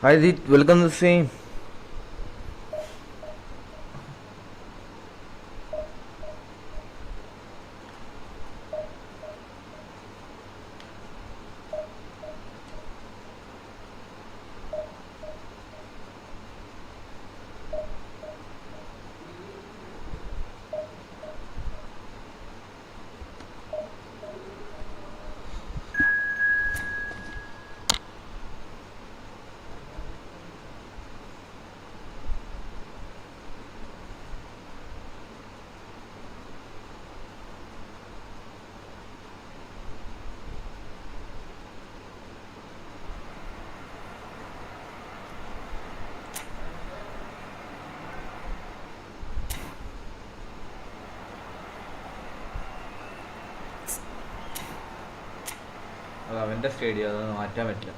Hi, Dit. Welcome to the stream. അവൻ്റെ stadium അതൊന്നും മാറ്റാൻ പറ്റില്ല.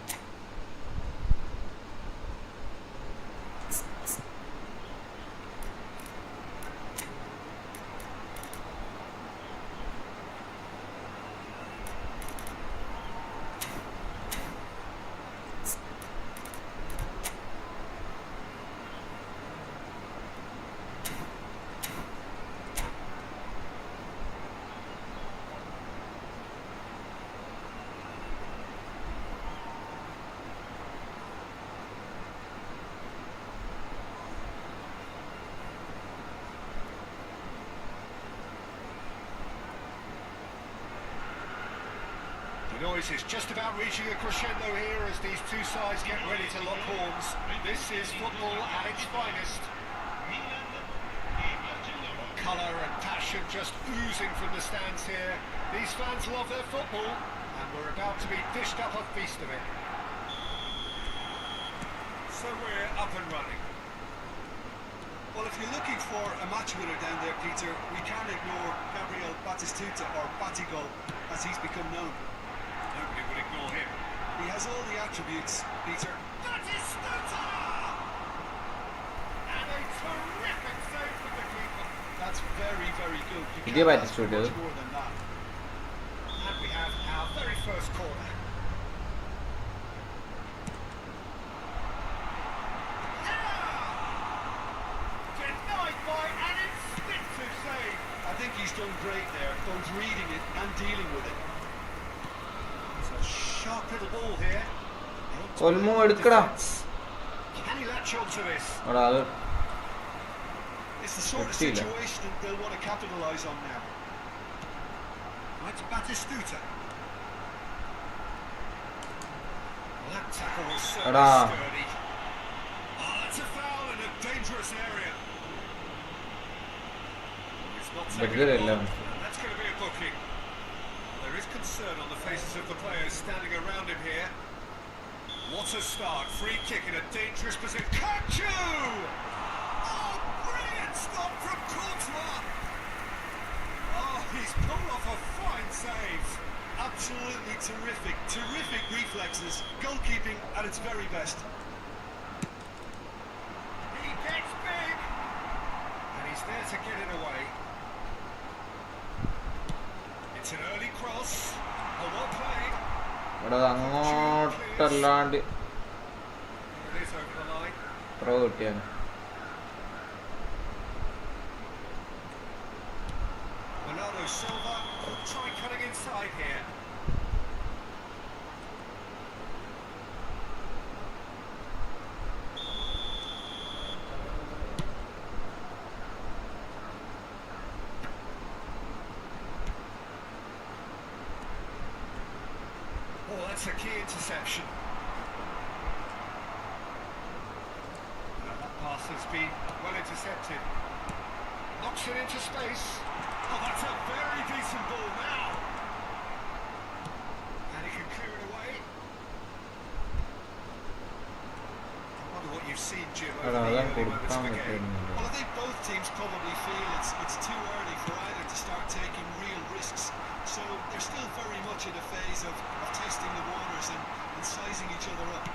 The noise is just about reaching a crescendo here as these two sides get ready to lock horns. This is football at its finest. Colour and passion just oozing from the stands here. These fans love their football, and we're about to be dished up a feast of it. So we're up and running. Well, if you're looking for a match winner down there, Peter, we can't ignore Gabriel Batistuta, or Batigol, as he's become known. Nobody would ignore him. He has all the attributes, Peter. Batistuta! And a terrific save from the keeper. That's very, very good. You Give can't ask for Batistuta. much more than that. And we have our very first corner. Denied by an instinctive save. I think he's done great there, both reading it and dealing with it. It's a sharp little ball here. Olmo എടുക്കടാ. Can he latch onto this? എടാ അത് It's the sort of Stila. situation that they'll want to capitalise on now. Right, Batistuta. Well, that tackle was certainly Edah. sturdy. Oh, that's a foul in a dangerous area. It's not taken Better on, eleven. and that's going to be a booking. There is concern on the faces of the players standing around him here. What a start. Free kick in a dangerous position. Kachu! Oh, brilliant stop from Courtois! Oh, he's pulled off a fine save. Absolutely terrific, terrific reflexes. Goalkeeping at its very best. He gets big! And he's there to get it away. It's an early cross. Oh, well played. എടാ അങ്ങോട്ടല്ലാണ്ട് It is over the line. Throw കിട്ടിയാണ്. Bernardo Silva will try cutting inside here. Oh, that's a key interception. That pass has been well intercepted. Knocks it into space. Oh, that's a very decent ball now. And he can clear it away. I wonder what you've seen, Jim, over എടാ the അതാ early moments കൊടുക്കാൻ of the game. പറ്റുന്നുണ്ട്. Well, I think both teams probably feel it's too early for either to start taking real risks. So they're still very much in a phase of testing the waters and sizing each other up.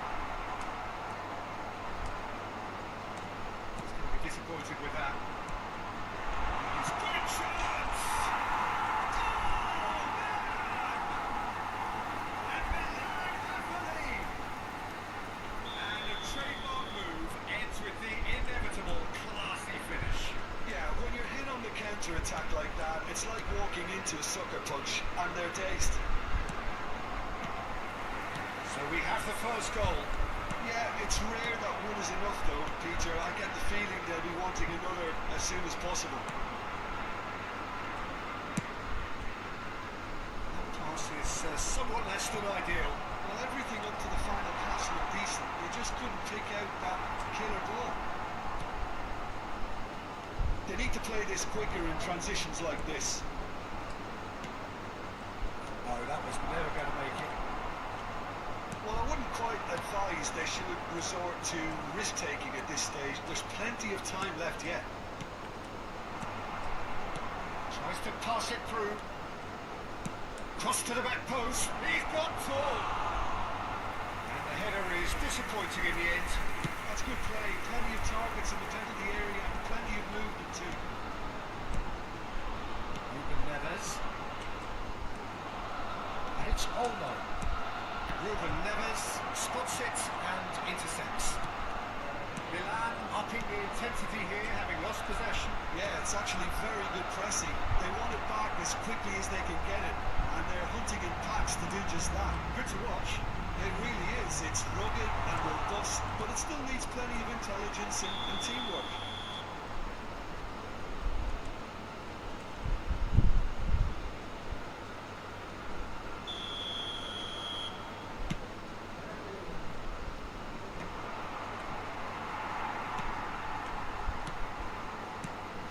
He's going to be disappointed with that. It's a great chance! And Milan have the lead. And a into a sucker punch and they're dazed. So we have the first goal. Yeah, it's rare that one is enough though, Peter. I get the feeling they'll be wanting another as soon as possible. That pass is somewhat less than ideal. Well, everything up to the final pass looked decent. They just couldn't pick out that killer ball. They need to play this quicker in transitions like this. Oh, that was never going to make it. Well, I wouldn't quite advise they should resort to risk-taking at this stage. There's plenty of time left yet. Tries to pass it through. Cross to the back post. He's got full. And the header is disappointing in the end. That's good play. Plenty of targets in the penalty area and plenty of movement too. Ruben Neves. And it's Olmo. Ruben Neves spots it and intercepts. Milan upping the intensity here, having lost possession. Yeah, it's actually very good pressing. They want it back as quickly as they can get it, and they're hunting in packs to do just that. Good to watch. It really is. It's rugged and robust, but it still needs plenty of intelligence and teamwork.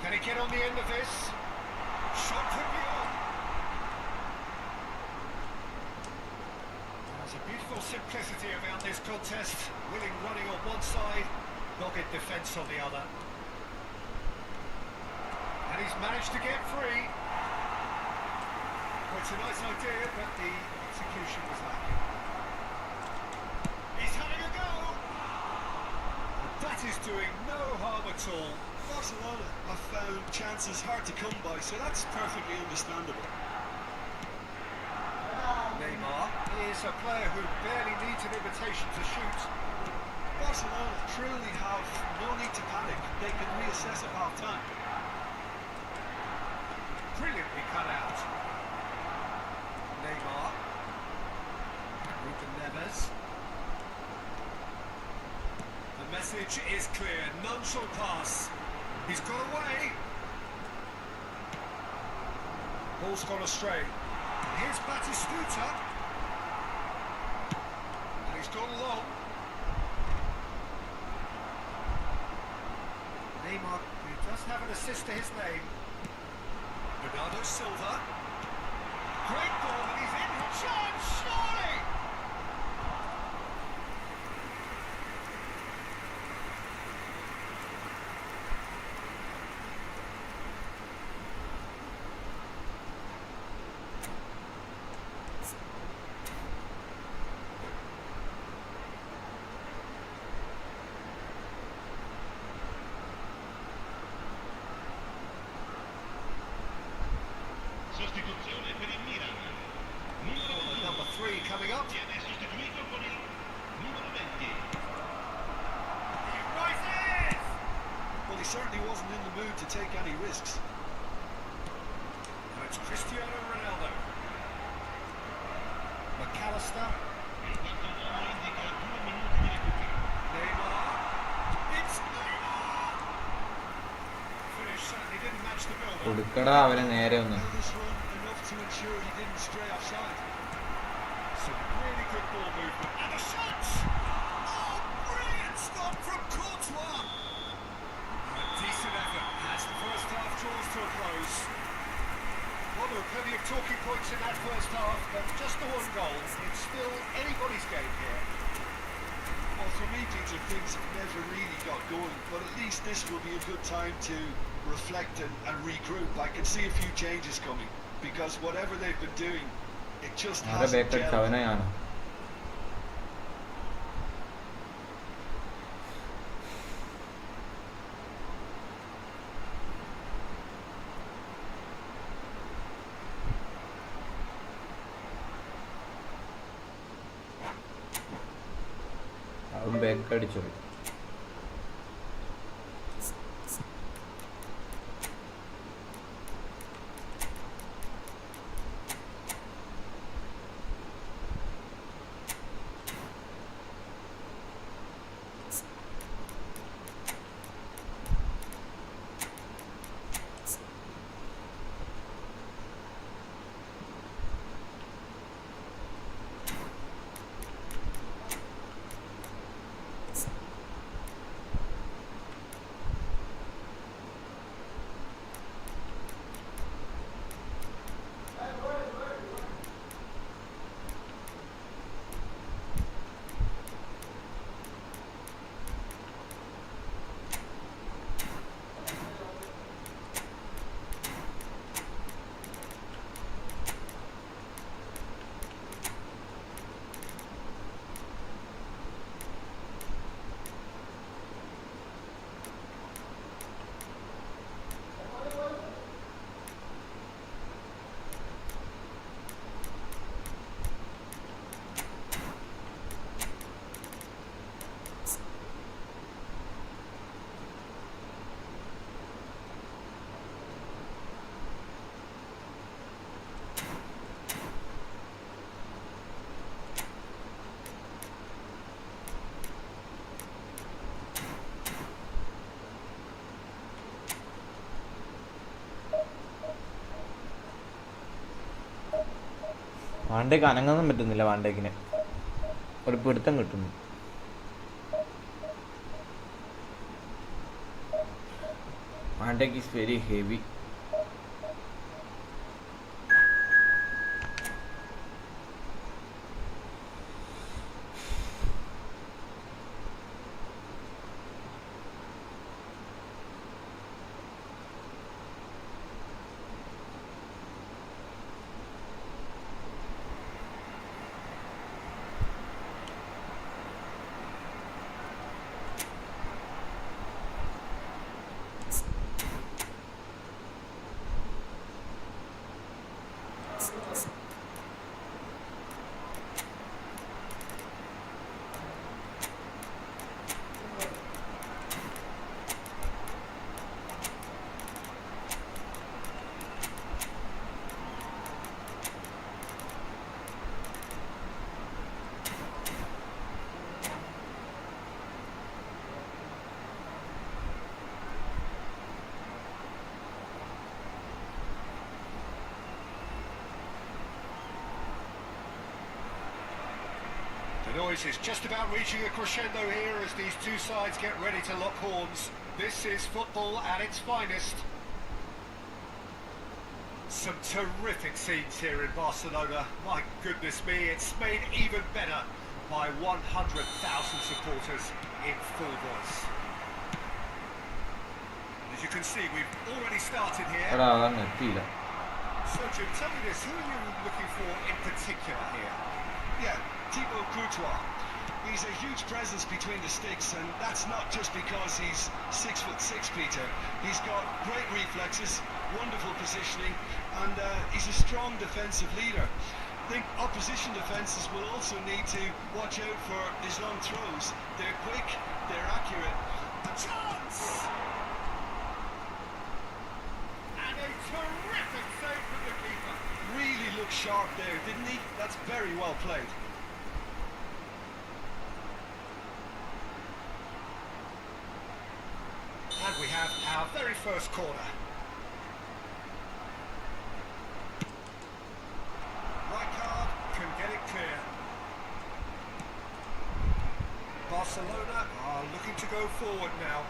Can he get on the end of this? Shot from beyond. There's a beautiful simplicity about this contest. Willing running on one side, dogged defence on the other. And he's managed to get free. Well, it's a nice idea, but the execution was lacking. He's having a go! And that is doing no harm at all. Barcelona have found chances hard to come by, so that's perfectly understandable. Neymar is a player who barely needs an invitation to shoot. Barcelona truly have no need to panic. They can reassess at half-time. Brilliantly cut out. Neymar. Ruben Neves. The message is clear. None shall pass. He's got away. Ball's gone astray. Here's Batistuta. And he's gone long. Neymar, who does have an assist to his name. Bernardo Silva. Great ball, and he's in for chance, surely! Sostituzione per il Milan. Number 3 coming up. Viene sostituito con il numero 20. He rises! Well, he certainly wasn't in the mood to take any risks. Now it's Cristiano Ronaldo. McAllister. Il quarto uomo indica 2 minuti di recupero. Neymar. It's Neymar! Finish certainly didn't match the build. കൊടുക്കടാ അവനെ നേരെ ഒന്ന്. Held this run enough to ensure he didn't stray offside. Some really good ball movement. And a shot! Oh, brilliant stop from Courtois! A decent effort as the first half draws to a close. Well, there were plenty of talking points in that first half, but just the one goal. It's still anybody's game here. Well, for me, Peter, things have never really got going, but at least this will be a good time to reflect and regroup. I can see a few changes coming, because whatever they've been doing, it just ആരെ hasn't ബേക്കടിച്ച gelled. അവനെയാണ്. അവൻ ബേക്കടിച്ചു. Van Dijk അനങ്ങാനും പറ്റുന്നില്ല. വാണ്ടേക്കിന് ഒരു പിടുത്തം കിട്ടുന്നു. Van de Beek is very heavy. The noise is just about reaching a crescendo here as these two sides get ready to lock horns. This is football at its finest. Some terrific scenes here in Barcelona. My goodness me, it's made even better by 100,000 supporters in full voice. As you can see, we've already started here. എടാ അതാണ് എത്തിയില്ല. So Jim, tell me this, who are you looking for in particular here? Yeah, Thibaut Courtois. He's a huge presence between the sticks, and that's not just because he's 6'6", Peter. He's got great reflexes, wonderful positioning, and he's a strong defensive leader. I think opposition defences will also need to watch out for his long throws. They're quick, they're accurate. A chance! And a terrific save from the keeper. Really looked sharp there, didn't he? That's very well played. And we have our very first corner. Rijkaard can get it clear. Barcelona are looking to go forward now.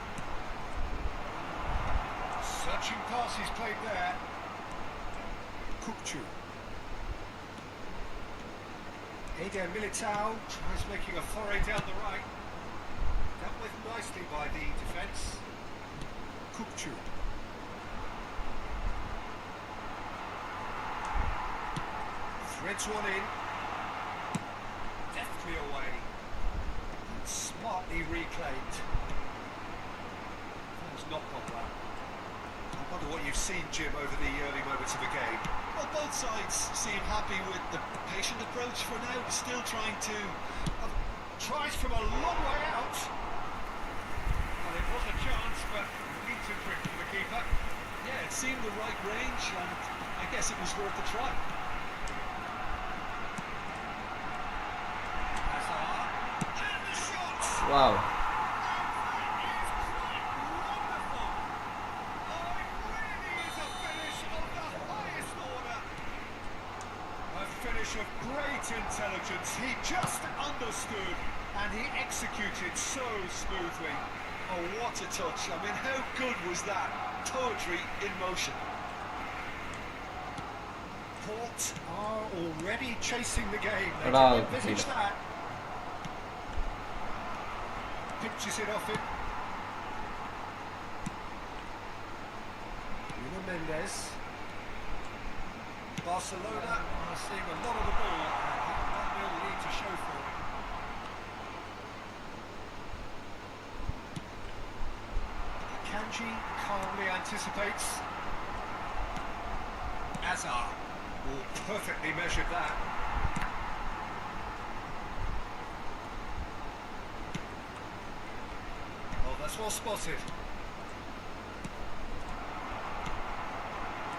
Searching pass he's played there. Kukçu. Eder Militao tries making a foray down the right. Dealt with nicely by the defence. Kukçu. Threads one in. Deftly away. And smartly reclaimed. That was not popular. I wonder what you've seen, Jim, over the early moments of the game. Well, both sides seem happy with the patient approach for now, still trying to... Tries from a long way out. Well, it was a chance, but needs a trick from the keeper. Yeah, it seemed the right range, and I guess it was worth a try. Hazard. And the shot! Wow. Of great intelligence, he just understood and he executed so smoothly. Oh, what a touch. I mean, how good was that? Poetry in motion. Port are already chasing the game. They Bravo, didn't envisage Peter. that. Pitches it off him. Bruno Mendes. Barcelona are seeing a lot of the ball and have a 1-0 lead to show for it. Kanji calmly anticipates. Hazard perfectly measured that. Oh, that's well spotted.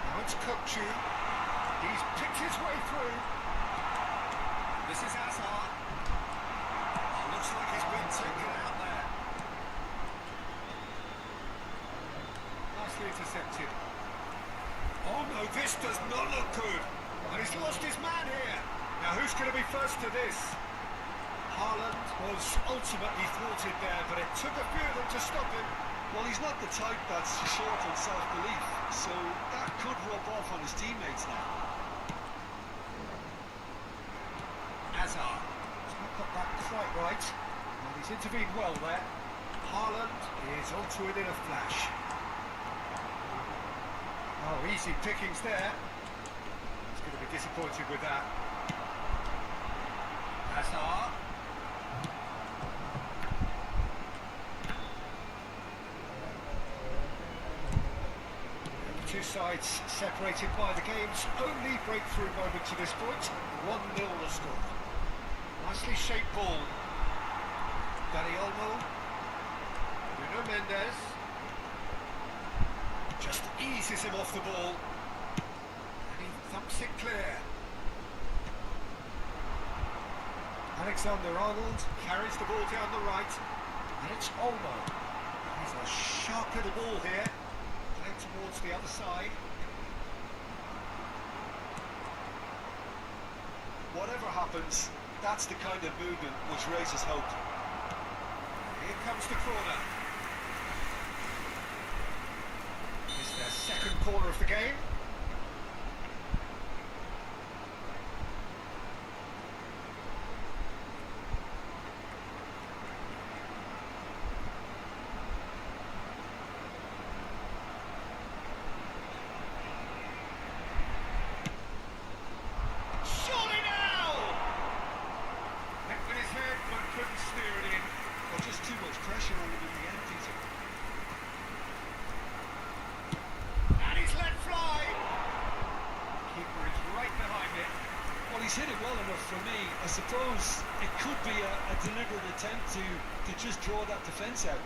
Now it's Kukçu. He's picked his way through. This is Hazard. Oh, looks like he's been taken out there. Nicely intercepted. Oh no, this does not look good. And he's lost his man here. Now who's going to be first to this? Haaland was ultimately thwarted there, but it took a few of them to stop him. Well, he's not the type that's short on self-belief, so that could rub off on his teammates now. Hazard. He's not got that quite right. And he's intervened well there. Haaland is onto it in a flash. Oh, easy pickings there. He's going to be disappointed with that. Hazard. Two sides separated by the game's only breakthrough moment to this point. 1-0 the score. Nicely shaped ball. Dani Olmo. Nuno Mendes. Just eases him off the ball. And he thumps it clear. Alexander-Arnold carries the ball down the right. And it's Olmo. He's a sharp little ball here. Playing towards the other side. Whatever happens, that's the kind of movement which raises hope. Here comes the corner. It's their second corner of the game. He's hit it well enough for me. I suppose it could be a deliberate attempt to just draw that defence out.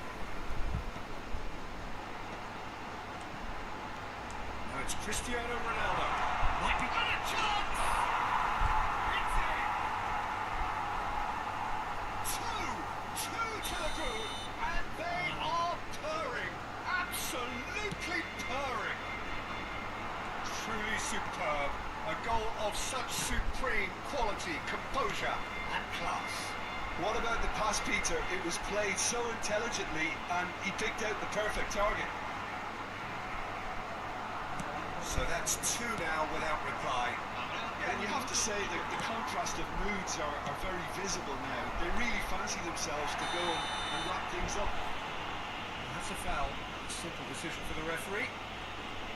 Now it's Cristiano Ronaldo. Might be got a chance! It's in! Two to the good, and they are purring. Absolutely purring. Truly superb. A goal of such supreme quality, composure and class. What about the pass, Peter? It was played so intelligently and he picked out the perfect target. So that's two now without reply. Yeah, and you have to say that the contrast of moods are very visible now. They really fancy themselves to go and wrap things up. That's a foul. A simple decision for the referee.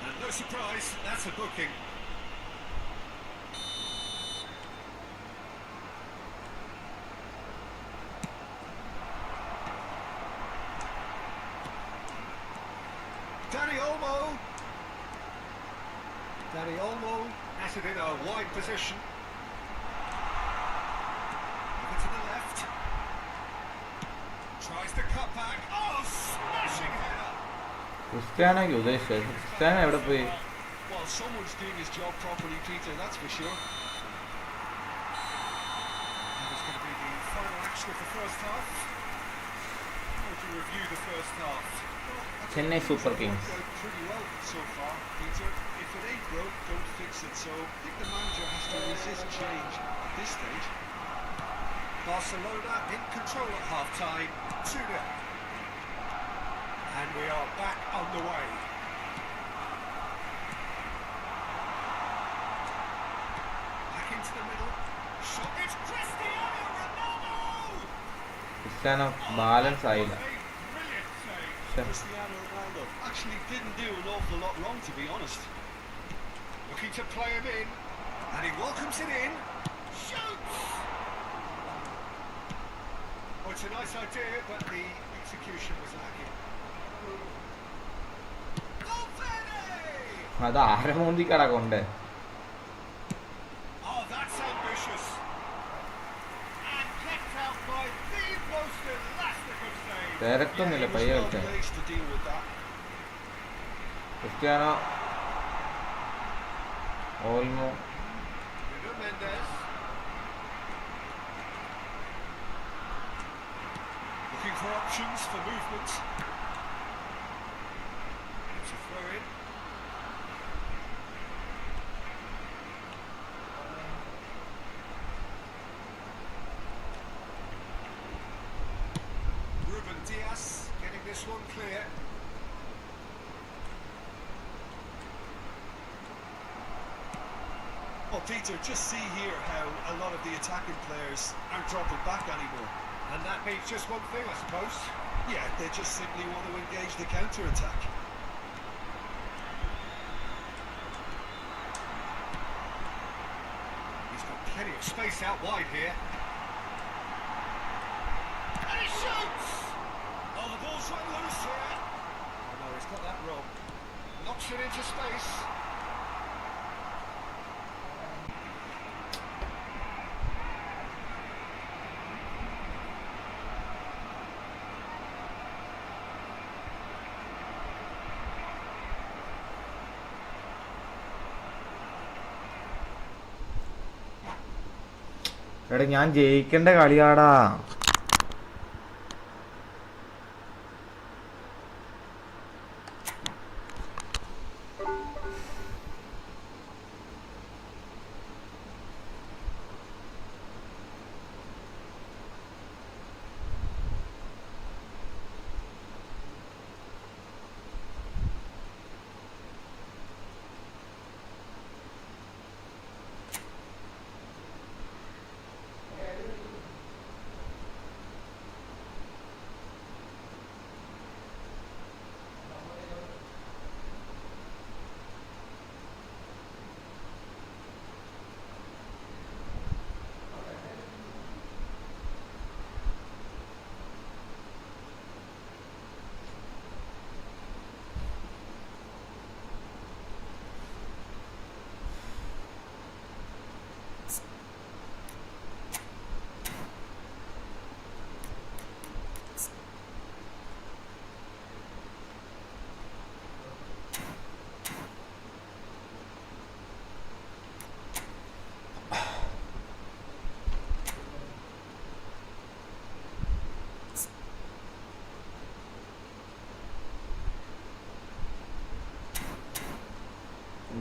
And no surprise, that's a booking. Dani Olmo has it in a wide position. Over to the left. Tries the cut back. Oh, smashing header. ക്രിസ്ത്യാനോയ്ക്ക് ഉദ്ദേശിച്ചത് Cristiano എവിടെ പോയി? Well, someone's doing his job properly, Peter, that's for sure. That is going to be the final action of the first half. How would you review the first half? Chennai Super Kings. Pretty well so far, Peter. If it ain't broke, don't fix it. So I think the manager has to resist change at this stage. Barcelona in control at half-time, 2-0. And we are back underway. Back into the middle. Shot, it's Cristiano Ronaldo! Cristiano balance ആയില്ല. Brilliant save. Cristiano Ronaldo actually didn't do an awful lot wrong, to be honest. Looking to play him in, and he welcomes it in. Shoots! Oh, it's a nice idea, but the execution was lacking. അത് ആരമോന്തിക്കട കൊണ്ട് Oh, that's ambitious. And kept out by the most elastic of saves. തിരക്കൊന്നുമില്ല പയ്യെ Well വെക്കാൻ. placed to deal with that. Cristiano Olmo Nuno Mendes. Looking for options for movement. It's a throw in. Diaz getting this one clear. Well, Peter, just see here how a lot of the attacking players aren't dropping back anymore. And that means just one thing, I suppose. Yeah, they just simply want to engage the counter-attack. He's got plenty of space out wide here. And he shoots! Oh, the ball's run loose here. Oh no, he's got that wrong. Knocks it into space. എടാ ഞാൻ ജയിക്കേണ്ട കളിയാടാ.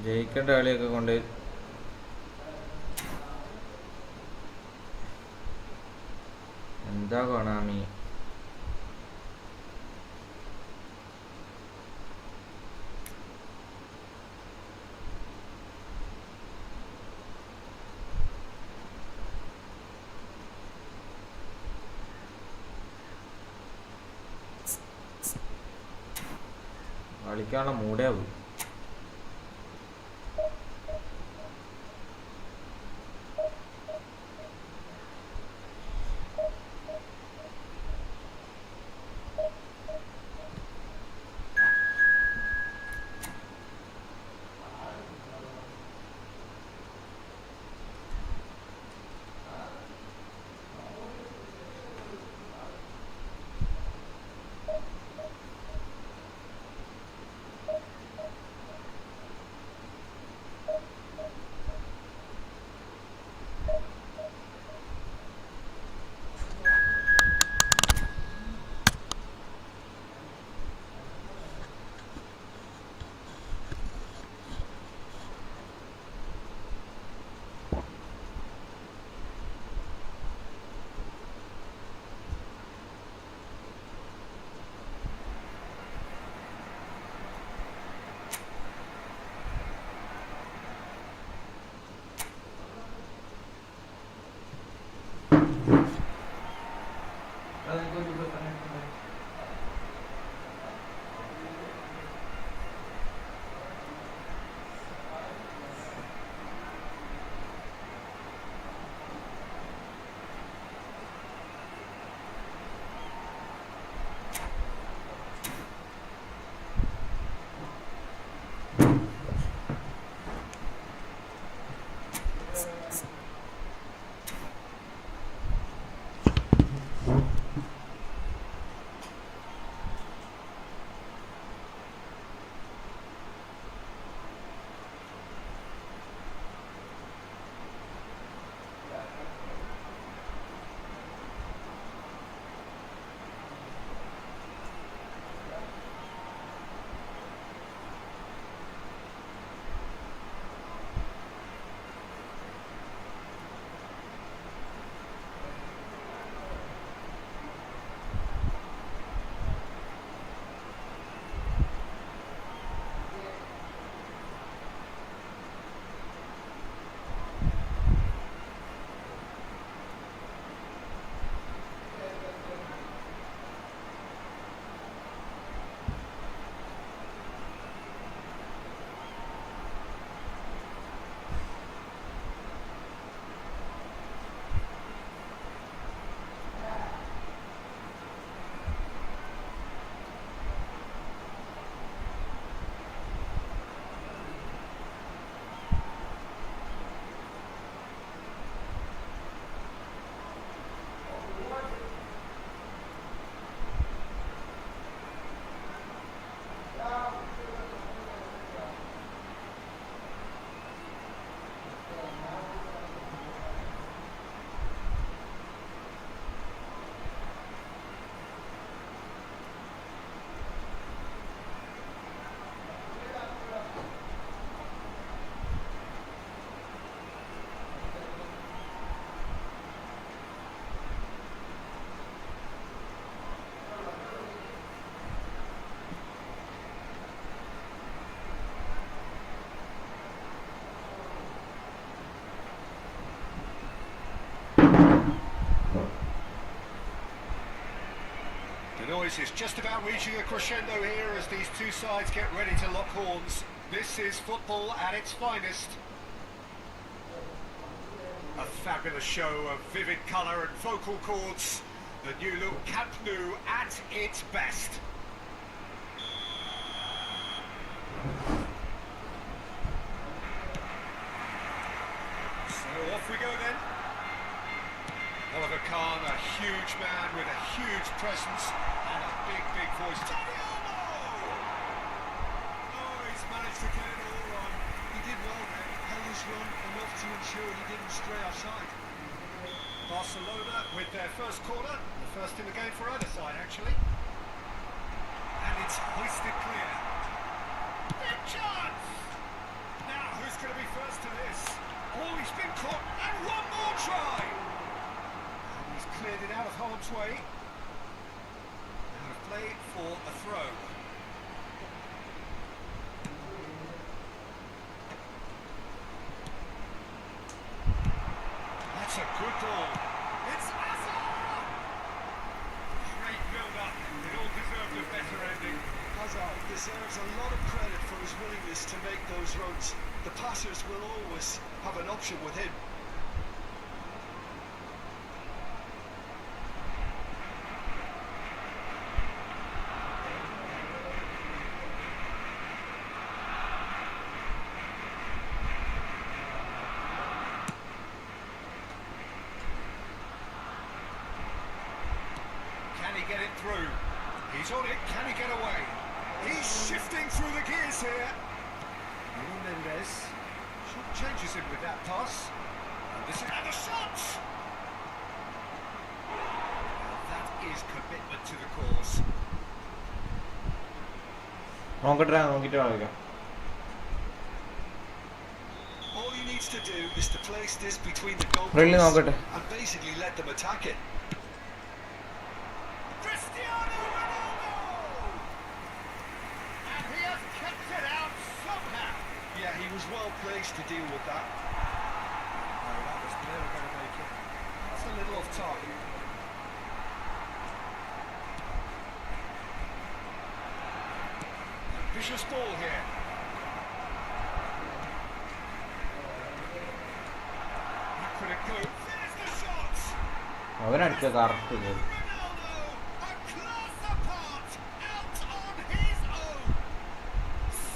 ജയിക്കേണ്ട കളിയൊക്കെ കൊണ്ട് എന്താ കൊണാമി. കളിക്കാനുള്ള മൂടേ പോയി. is just about reaching a crescendo here as these two sides get ready to lock horns. This is football at its finest. A fabulous show of vivid colour and vocal cords. The new look Camp Nou at its best. So off we go then. Oliver Kahn, a huge man with a huge presence and a big, big voice. Oh, he's managed to get it all wrong. He did well there, held his run enough to ensure he didn't stray offside. Barcelona with their first corner, the first in the game for either side actually. And it's hoisted clear. Big chance! Now, who's going to be first to this? Oh, he's been caught, and one more try! And he's cleared it out of harm's way. Out of play for a throw. That's a good ball. It's Hazard! Great build-up. It all deserved a better ending. Hazard deserves a lot of credit for his willingness to make those runs. The passers will always have an option with him. Can he get it through? He's on it. Can he get away? He's shifting through the gears here. Mendes changes him with that pass. And this is the shot. That is commitment to the cause. All he needs to do is to place this between the Really goalposts നോക്കട്ടെ. and basically let them attack it. Cristiano Ronaldo! And he has kept it out somehow. Yeah, he was well placed to deal with that. No, that was never going to make it. That's a little off target. Vicious ball here. That could include. There's the shot! അവനടിച്ച correct Ronaldo, a class apart, out on his own.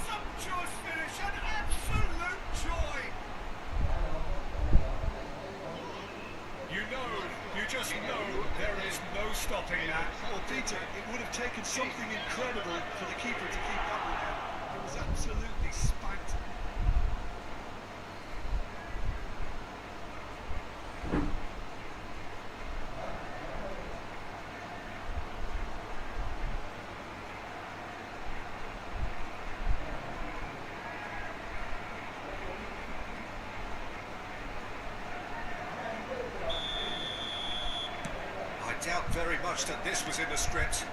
Sumptuous finish, an absolute joy. You just know there is no stopping that. Well, Peter, it would have taken something incredible for the keeper to keep that one out. It was absolutely spanked. I doubt very much that this was in the script.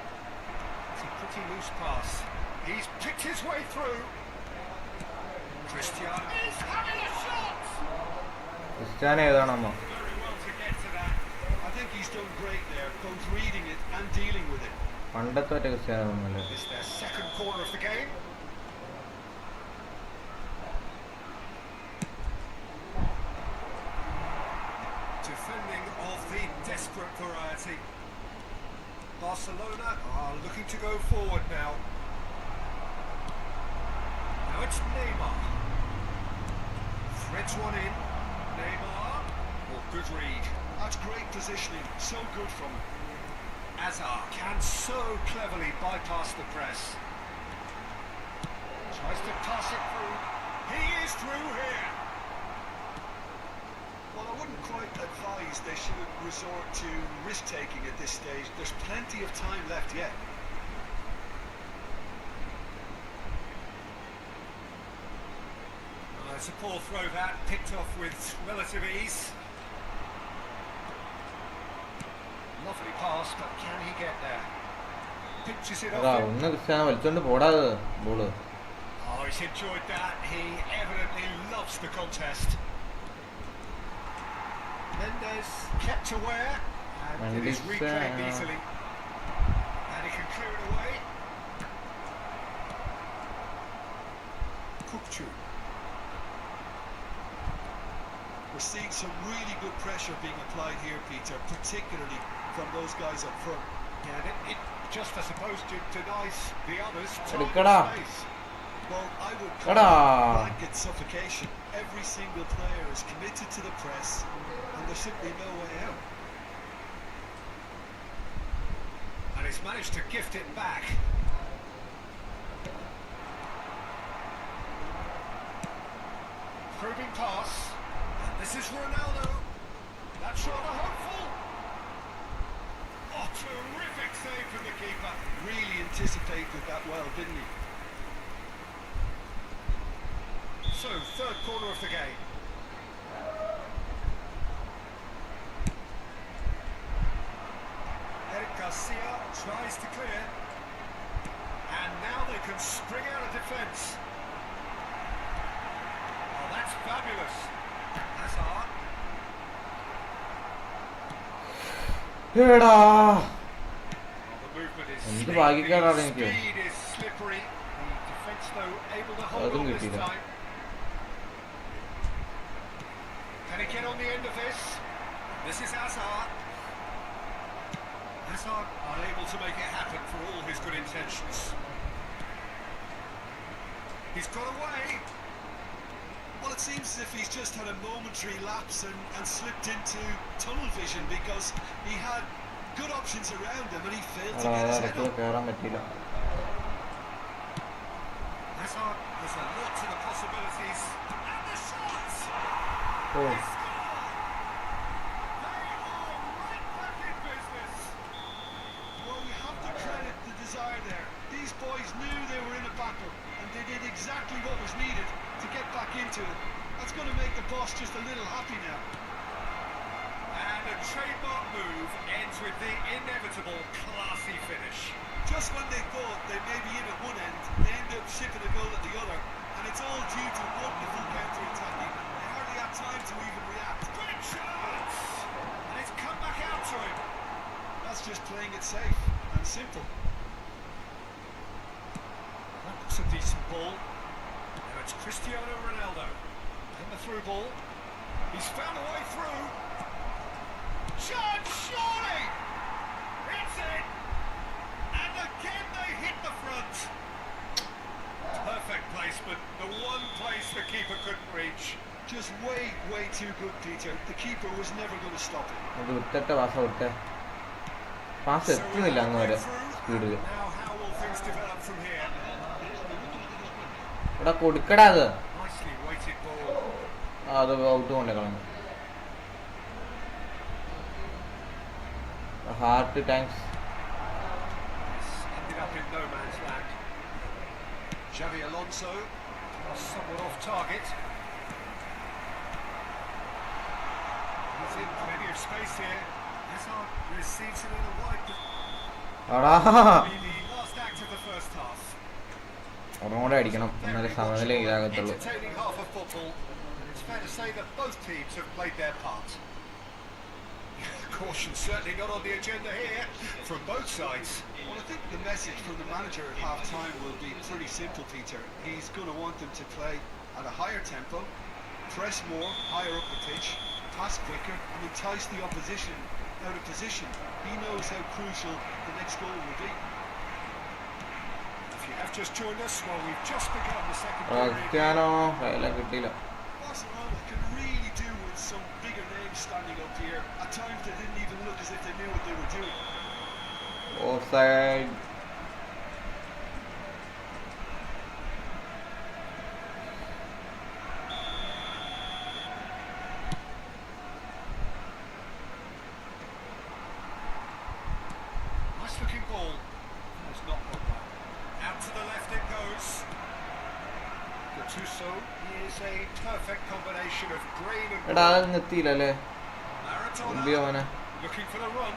It's a pretty loose pass. He's picked his way through. Cristiano is having a shot. Cristiano ഏതാണെന്നോ Very well to get to that. I think he's done great there, both reading it and dealing with it. പണ്ടത്തെ മറ്റേ Cristiano ഒന്നുമല്ല. It's their second corner of the game. Defending of the desperate variety. Barcelona are looking to go forward now. Now it's Neymar. Threads one in. Neymar. Oh, good read. That's great positioning, so good from him. Hazard can so cleverly bypass the press. Tries to pass it through. He is through here. Well, I wouldn't quite advise they should resort to risk-taking at this stage. There's plenty of time left yet. It's a poor throw that, picked off with relative ease. Lovely pass, but can he get there? Pitches it അതാ off him. ഒന്ന് Cristiano വലിച്ചോണ്ട് പോടാത് ball. Oh, he's enjoyed that. He evidently loves the contest. Mendes kept aware, and it is Mendes, reclaimed easily. And he can clear it away. Kukchu. We're seeing some really good pressure being applied here, Peter, particularly from those guys up front. Yeah, and it just as opposed to denies the others time Edukada. and space. Well, I would call Kada. it blanket suffocation. Every single player is committed to the press, and there's simply no way out. And he's managed to gift it back. Probing pass. And this is Ronaldo. That's rather hopeful. Oh, terrific save from the keeper. Really anticipated that well, didn't he? So, third corner of the game. Eric Garcia tries to clear. And now they can spring out of defence. Oh, that's fabulous. Hazard. എടാ Oh, the movement is എന്ത് slick. ഭാഗ്യക്കേടാണ് The എനിക്ക്. speed is slippery. The defence, though, able to hold അതും on this കിട്ടിയില്ല. time. Can he get on the end of this? This is Hazard. Hazard unable to make it happen for all his good intentions. He's got away. Well, it seems as if he's just had a momentary lapse and slipped into tunnel vision because he had good options around him and he failed to എടാ get his head ഇടയ്ക്ക് up. കയറാൻ പറ്റിയില്ല. Hazard, there's a lot to the possibilities. And the shots! Oh They score! They are right back in business. Well, we have to credit the desire there. These boys knew they were in a battle and they did exactly what was needed to get back into it. That's going to make the boss just a little happy now. And a trademark move ends with the inevitable classy finish. Just when they thought they may be in at one end, they end up shipping a goal at the other, and it's all due to wonderful counter-attacking. They hardly had time to even react. Great chance! And it's come back out to him. That's just playing it safe and simple. That looks a decent ball. Now it's Cristiano Ronaldo. And the through ball. He's found a way through. Chance, surely! It's in! And again they hit the front. Perfect placement. The one place the keeper couldn't reach. Just way too good, Peter. The keeper was never going to stop it. അത് വിട്ടിട്ട് pass വിട്ടെ pass എത്തുന്നില്ല അങ്ങ് വരെ സ്പീഡിൽ. Now how will things develop from here? എടാ കൊടുക്കടാ അത്. Nicely weighted ball. അത് ഔട്ട് കൊണ്ടേ കളഞ്ഞു. Heart thanks. This ended up in no man's land. Xavi Alonso was somewhat off target. He's in plenty of space here. Hazard receives it in a wide. എടാ The last act of the first half. ഒന്നും കൂടെ അടിക്കണം എന്നാലേ സമനില ഇതാകത്തുള്ളൂ. Entertaining half of football. It's fair to say that both teams have played their part. Caution certainly not on the agenda here from both sides. Well, I think the message from the manager at half-time will be pretty simple, Peter. He's going to want them to play at a higher tempo, press more, higher up the pitch, pass quicker, and entice the opposition out of position. He knows how crucial the next goal will be. If you have just joined us, well, we've just begun the second period. Cristiano എല്ലാം കിട്ടിയില്ല. Barcelona can really do with some bigger names standing up here. At times they didn't even look as if they knew what they were doing. Offside. Nice looking ball. It's not got that. Out to the left it goes. Gattuso is a perfect combination of green and എടാ blue. അതൊന്നും എത്തിയില്ല അല്ലേ മുമ്പിയോ Maradona അവനെ. looking for the run.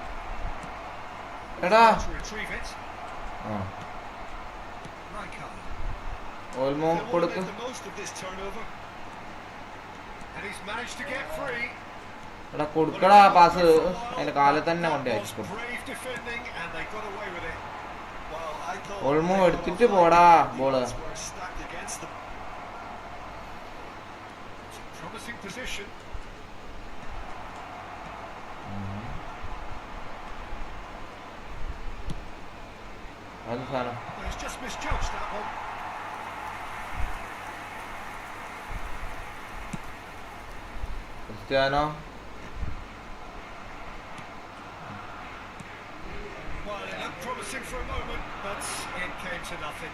എടാ To retrieve it. ആ Rijkaard. Olmo They want to കൊടുക്കും. make the most of this turnover. And he's managed to get free. എടാ കൊടുക്കടാ പാസ്. അതിന്റെ കാലിൽ തന്നെ കൊണ്ടേ That was അയച്ചു. brave defending and they got away with it. I thought Olmo they എടുത്തിട്ട് got പോടാ offline. Ball. The odds were stacked against them. It's a promising position. അത് സാധനം. But he's just misjudged that one. Cristiano Well, it looked promising for a moment, but it came to nothing.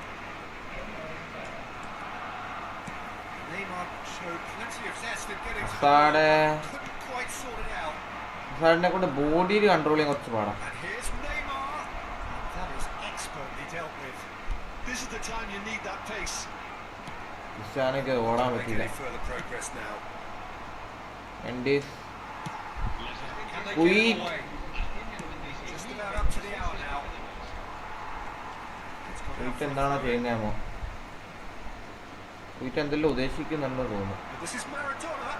Neymar showed plenty of zest in getting to the ball, but couldn't quite sort it out. സാറിനെ കൊണ്ട് ബോഡിയിൽ control ചെയ്യാൻ കുറച്ച് പാടാം. And here's Neymar. And that is expertly dealt with. This is the time you need that pace. ക്രിസ്ത്യാനോക്ക് ഓടാൻ Make പറ്റില്ല. any further progress now. എൻഡീസ് Can they Ui. get it away? Just about up to the hour now. It's got out വീട്ട് for a എന്താണോ throw. ചെയ്യുന്നേമോ? വീട്ട് എന്തെല്ലാം ഉദ്ദേശിക്കുന്നുണ്ടെന്ന് തോന്നുന്നു. This is Maradona.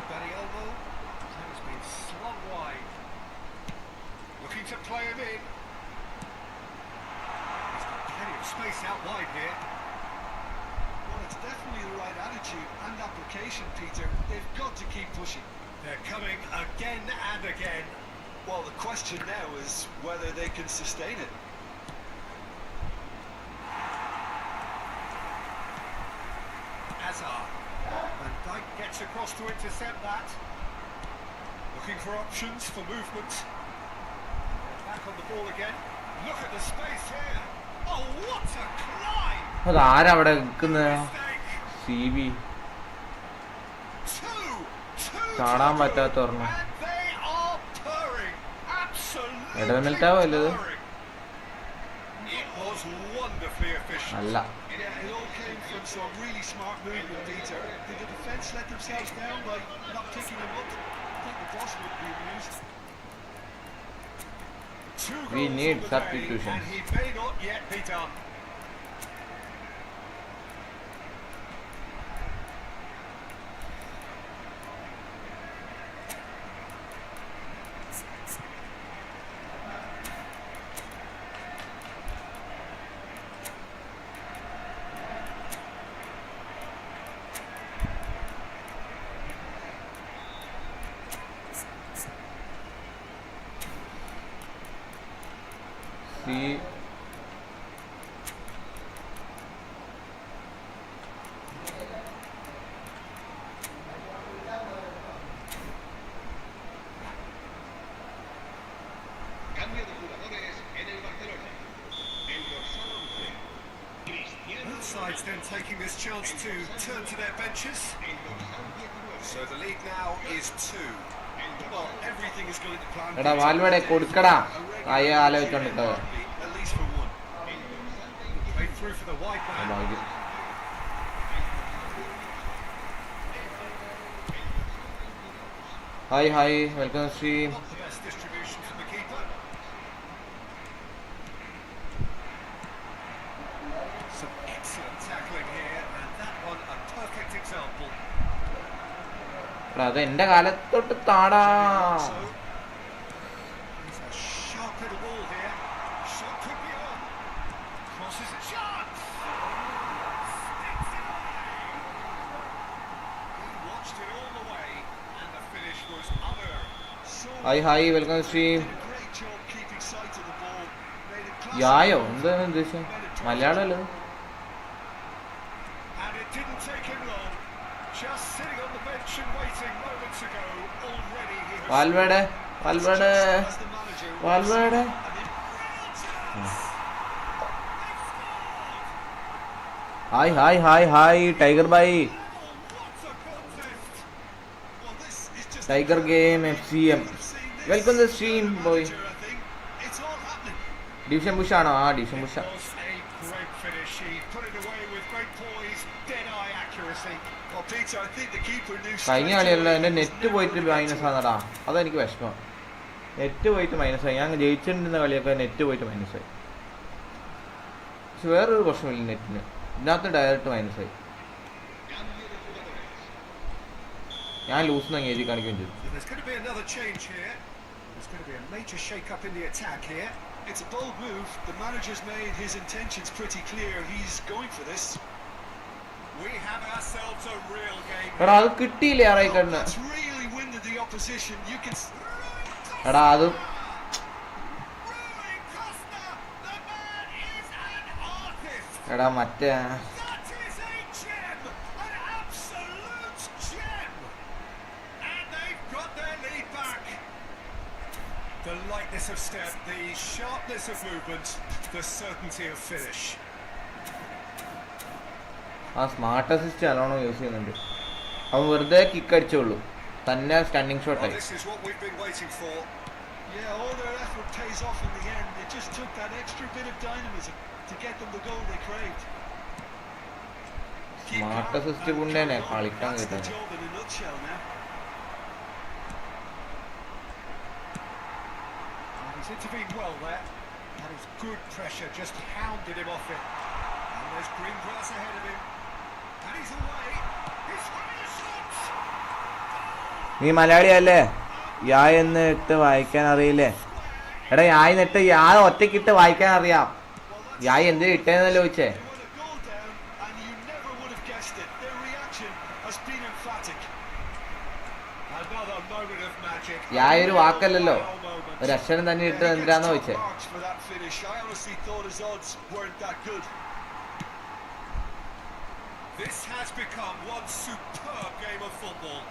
Danny Olmo. That has been slung wide. Looking to play him in. He's got plenty of space out wide here. Well, it's definitely the right attitude and application, Peter. They've got to keep pushing. They're coming again and again. Well, the question now is whether they can sustain it. Hazard. Van Dijk gets across to intercept that. Looking for options for movement. Back on the ball again. Look at the space here. Oh, what a climb! അതാരാ അവിടെ നിൽക്കുന്നത്? Mistake. CB Two കാണാൻ to പറ്റാത്ത go. ഒരെണ്ണം. And they are purring. Absolutely ഇടമിൽട്ടാവോ അല്ലത്? purring. It was wonderfully efficient. അല്ല. Yeah, it all came from some really smart movement, Peter. Did the defence let themselves down by not picking him up? I think the boss would be amused. Two We goals need on the day, substitutions. and he may not yet be done. C Cambio de jugadores en el Barcelona. El dorsal 11. Cristiano Both sides then taking this chance to turn to their benches. El dorsal 19. So the lead now is 2. Well, everything is going to plan. എടാ Peter. വാൽവടെ കൊടുക്കടാ. ആയ ആലോചിച്ചോണ്ടിട്ടോ. At least for one. Played through for the wide man. ഭാഗ്യം. Hi welcome stream. Not the best distribution from the keeper. Some excellent tackling here, and that one a perfect example. എടാ അത് എന്റെ കാലത്തൊട്ട് താടാ. So, it's a sharp little ball here. Shot could be on. Crosses a chance. Sticks it away. He watched it all the way, and the finish was unearned. So hi welcome stream. did a great job keeping sight of the ball. Made a classic Yaya run. എന്താണ് ഉദ്ദേശം? മലയാളം അല്ലേ? And it didn't take him long. Just sitting on the bench and waiting moments ago. Already he has Valverde Valverde As the manager, Valverde. Hi Tiger ബായ്. what a contest! well, this is just Tiger game FCM. Welcome to stream boy. I think it's all happening. Division പുഷാണോ? ആ division push. It was a great finish. He put it away with great poise, dead-eye accuracy. Well, Peter, I think the keeper knew കഴിഞ്ഞ straight കളിയല്ല away എൻ്റെ he was net പോയിട്ട് never going minus to ആണെടാ. അതെനിക്ക് വിഷമം. Net പോയിട്ട് മൈനസായി. ഞാൻ ജയിച്ചിട്ടുണ്ടെന്ന കളിയൊക്കെ net പോയിട്ട് മൈനസായി. പക്ഷെ വേറൊരു പ്രശ്നമില്ല നെറ്റിന്. ഇതിനകത്ത് ഡയറക്റ്റ് മൈനസായി. Cambio de jugadores. ഞാൻ ലൂസ് എന്ന് എഴുതി കാണിക്കുകയും ചെയ്തു. So there's going to be another change here. There's going to be a major shake-up in the attack here. It's a bold move. The manager's made his intentions pretty clear. He's going for this. We have ourselves a real game. എടാ അത് കിട്ടിയില്ലേ ആറായി Oh, കണ്ണ്. that's really winded the opposition. You can. എടാ അത് Rui Costa, the man is an artist. എടാ മറ്റേ That is a gem, an absolute gem. And they've got their lead back. The lightness of step, the sharpness of movement, the certainty of finish. ആ smart assist നല്ലോണം use ചെയ്യുന്നുണ്ട്. അവൻ വെറുതെ kick അടിച്ചോളൂ, തന്നെ stunning Well, ഷോട്ടായി. this is what we've been waiting for. Yeah, all their effort pays off in the end. It just took that extra bit of dynamism to get them the goal they craved. Keep smart calm assist and കൊണ്ടേനെ carry on. കളിക്കാൻ That's the കിട്ടുന്നത്. job in a nutshell now. And he's intervened well there. That is good pressure, just hounded him off it. And there's green grass ahead of him. And he's away. He's having a shot. നീ മലയാളിയല്ലേ? യാ എന്ന് ഇട്ട് വായിക്കാൻ അറിയില്ലേ? എടാ yay എന്നിട്ട് യാ ഒറ്റക്കിട്ട് വായിക്കാൻ അറിയാം. Yay എന്തിനാ ഇട്ടേന്നല്ലേ ചോദിച്ചേ? They went a goal down and you never would have guessed it. Their reaction has been emphatic. Another moment of magic. Yay ഒരു വാക്കല്ലല്ലോ, Final moment. ഒരു അക്ഷരം തന്നെ Yeah, ഇട്ട് he എന്തിനാന്ന് gets ചോദിച്ചേ? top marks for that finish. I honestly thought his odds weren't that good. This has become one superb game of football.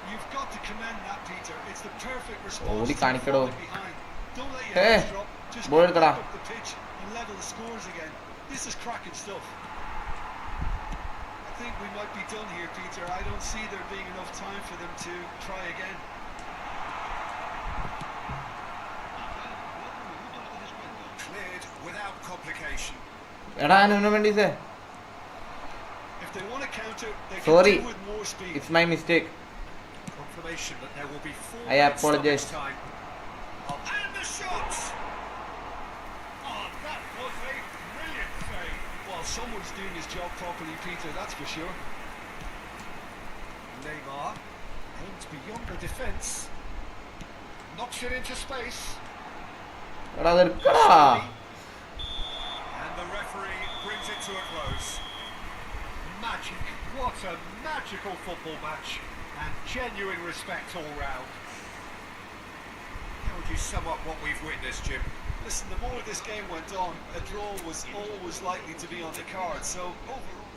You've got to commend that, Peter. It's the perfect Oടി response to കാണിക്കടോ. falling behind. Don't let your Hey, heads drop. Just ball get എടുക്കടാ. back up the pitch and level the scores again. This is cracking stuff. I think we might be done here, Peter. I don't see there being enough time for them to try again. Cleared without complication. എടാ Nunu വേണ്ടീസേ, If they want to counter, they Sorry. can do with more speed. It's my mistake. Confirmation that there will be 4 I minutes apologize. stoppage time. Oh, and the shot! Oh, that was a brilliant save. Well, someone's doing his job properly, Peter, that's for sure. Neymar aims beyond the defence. Knocks it into space. എടാ അതെടുക്കടാ. And the referee brings it to a close. Magic. What a magical football match. And genuine respect all round. How would you sum up what we've witnessed, Jim? Listen, the more this game went on, a draw was always likely to be on the card, so overall...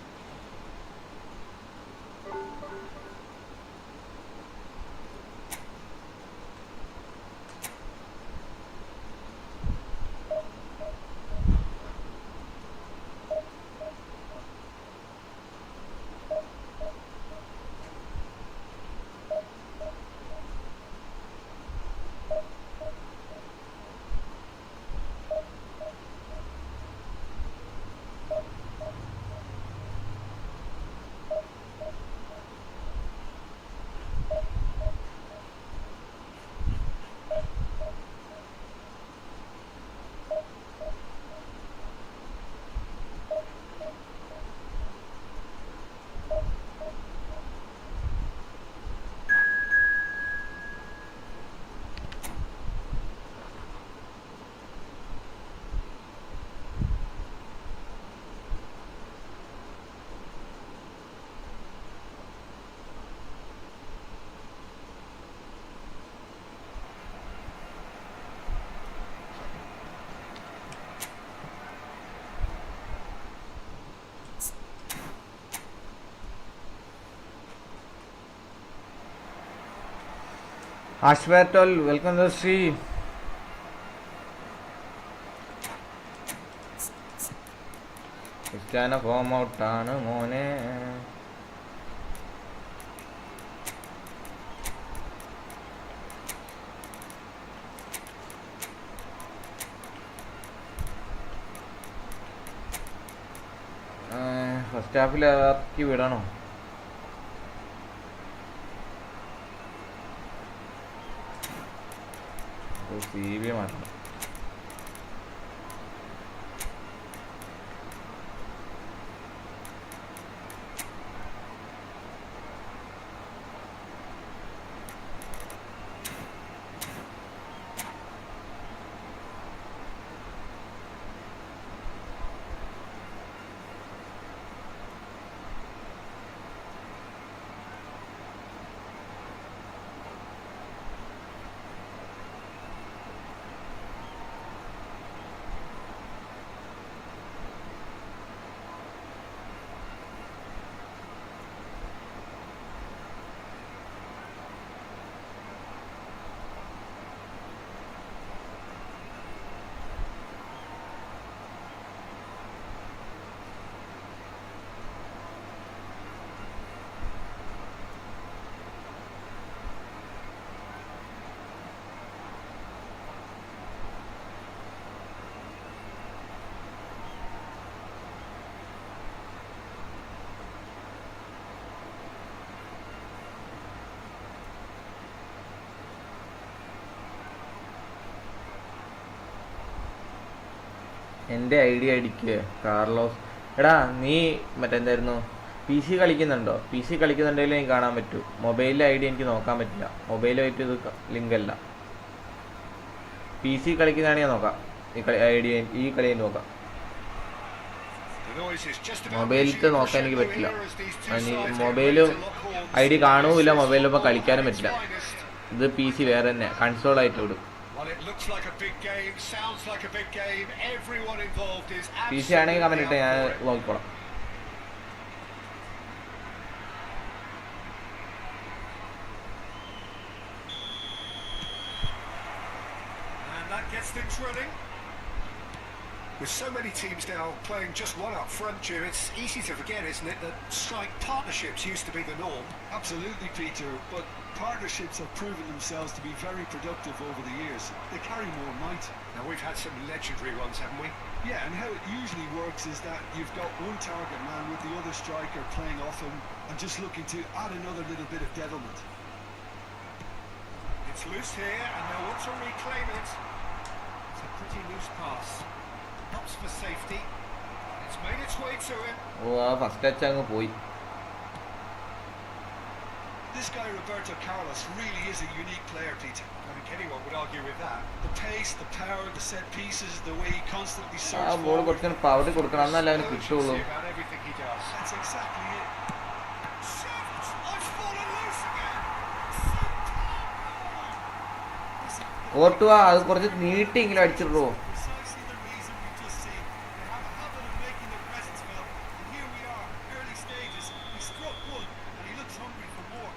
Ashwatol, welcome to the stream. Cristiano form ഔട്ടാണ് മോനെ. First ഹാഫിൽ ഇറക്കി വിടണോ? CV മാറ്റണം. എൻ്റെ idea അടിക്കുക Carlos. എടാ നീ മറ്റെന്തായിരുന്നു PC കളിക്കുന്നുണ്ടോ? PC കളിക്കുന്നുണ്ടെങ്കിൽ എനിക്ക് കാണാൻ പറ്റൂ. മൊബൈലിലെ ഐഡിയ എനിക്ക് നോക്കാൻ പറ്റില്ല. മൊബൈലുമായിട്ട് ഇത് ലിങ്ക് അല്ല. PC കളിക്കുന്നതാണെങ്കിൽ നോക്കാം. ഈ കളി നോക്കാം. മൊബൈലിൽ നോക്കാൻ എനിക്ക് പറ്റില്ല. മൊബൈലും ID കാണുമില്ല, മൊബൈലിലിപ്പോൾ കളിക്കാനും പറ്റില്ല. ഇത് PC വേറെ തന്നെ കൺസോളായിട്ട് വിടും. PC ആണെങ്കിൽ കമന്റ് ഇട്ട് ഞാൻ നോക്കിക്കോളാം. With so many teams now playing just one up front, Jim, it's easy to forget, isn't it, that strike partnerships used to be the norm? Absolutely, Peter, but partnerships have proven themselves to be very productive over the years. They carry more might. Now, we've had some legendary ones, haven't we? Yeah, and how it usually works is that you've got one target man with the other striker playing off him and just looking to add another little bit of devilment. It's loose here, and they'll want to reclaim it. It's a pretty loose pass. Stops for safety. It's made its way to him. First touch അങ്ങ് പോയി. This guy Roberto Carlos really is a unique player, Peter. I think anyone would argue with that. The pace, the power, the set pieces, the way he constantly searches ആ ball കൊടുക്കാൻ power കൊടുക്കണം എന്നല്ല അവന് കിട്ടുള്ളൂ. About everything he does. That's exactly it. I've fallen loose again. ഓർട്ടുക അത് കുറച്ച് നീട്ടിയെങ്കിലും അടിച്ചിട്ടോ. Precisely the reason we've just seen. They have a habit of making their presence felt, and here we are, early stages. He struck one, and he looks hungry for more.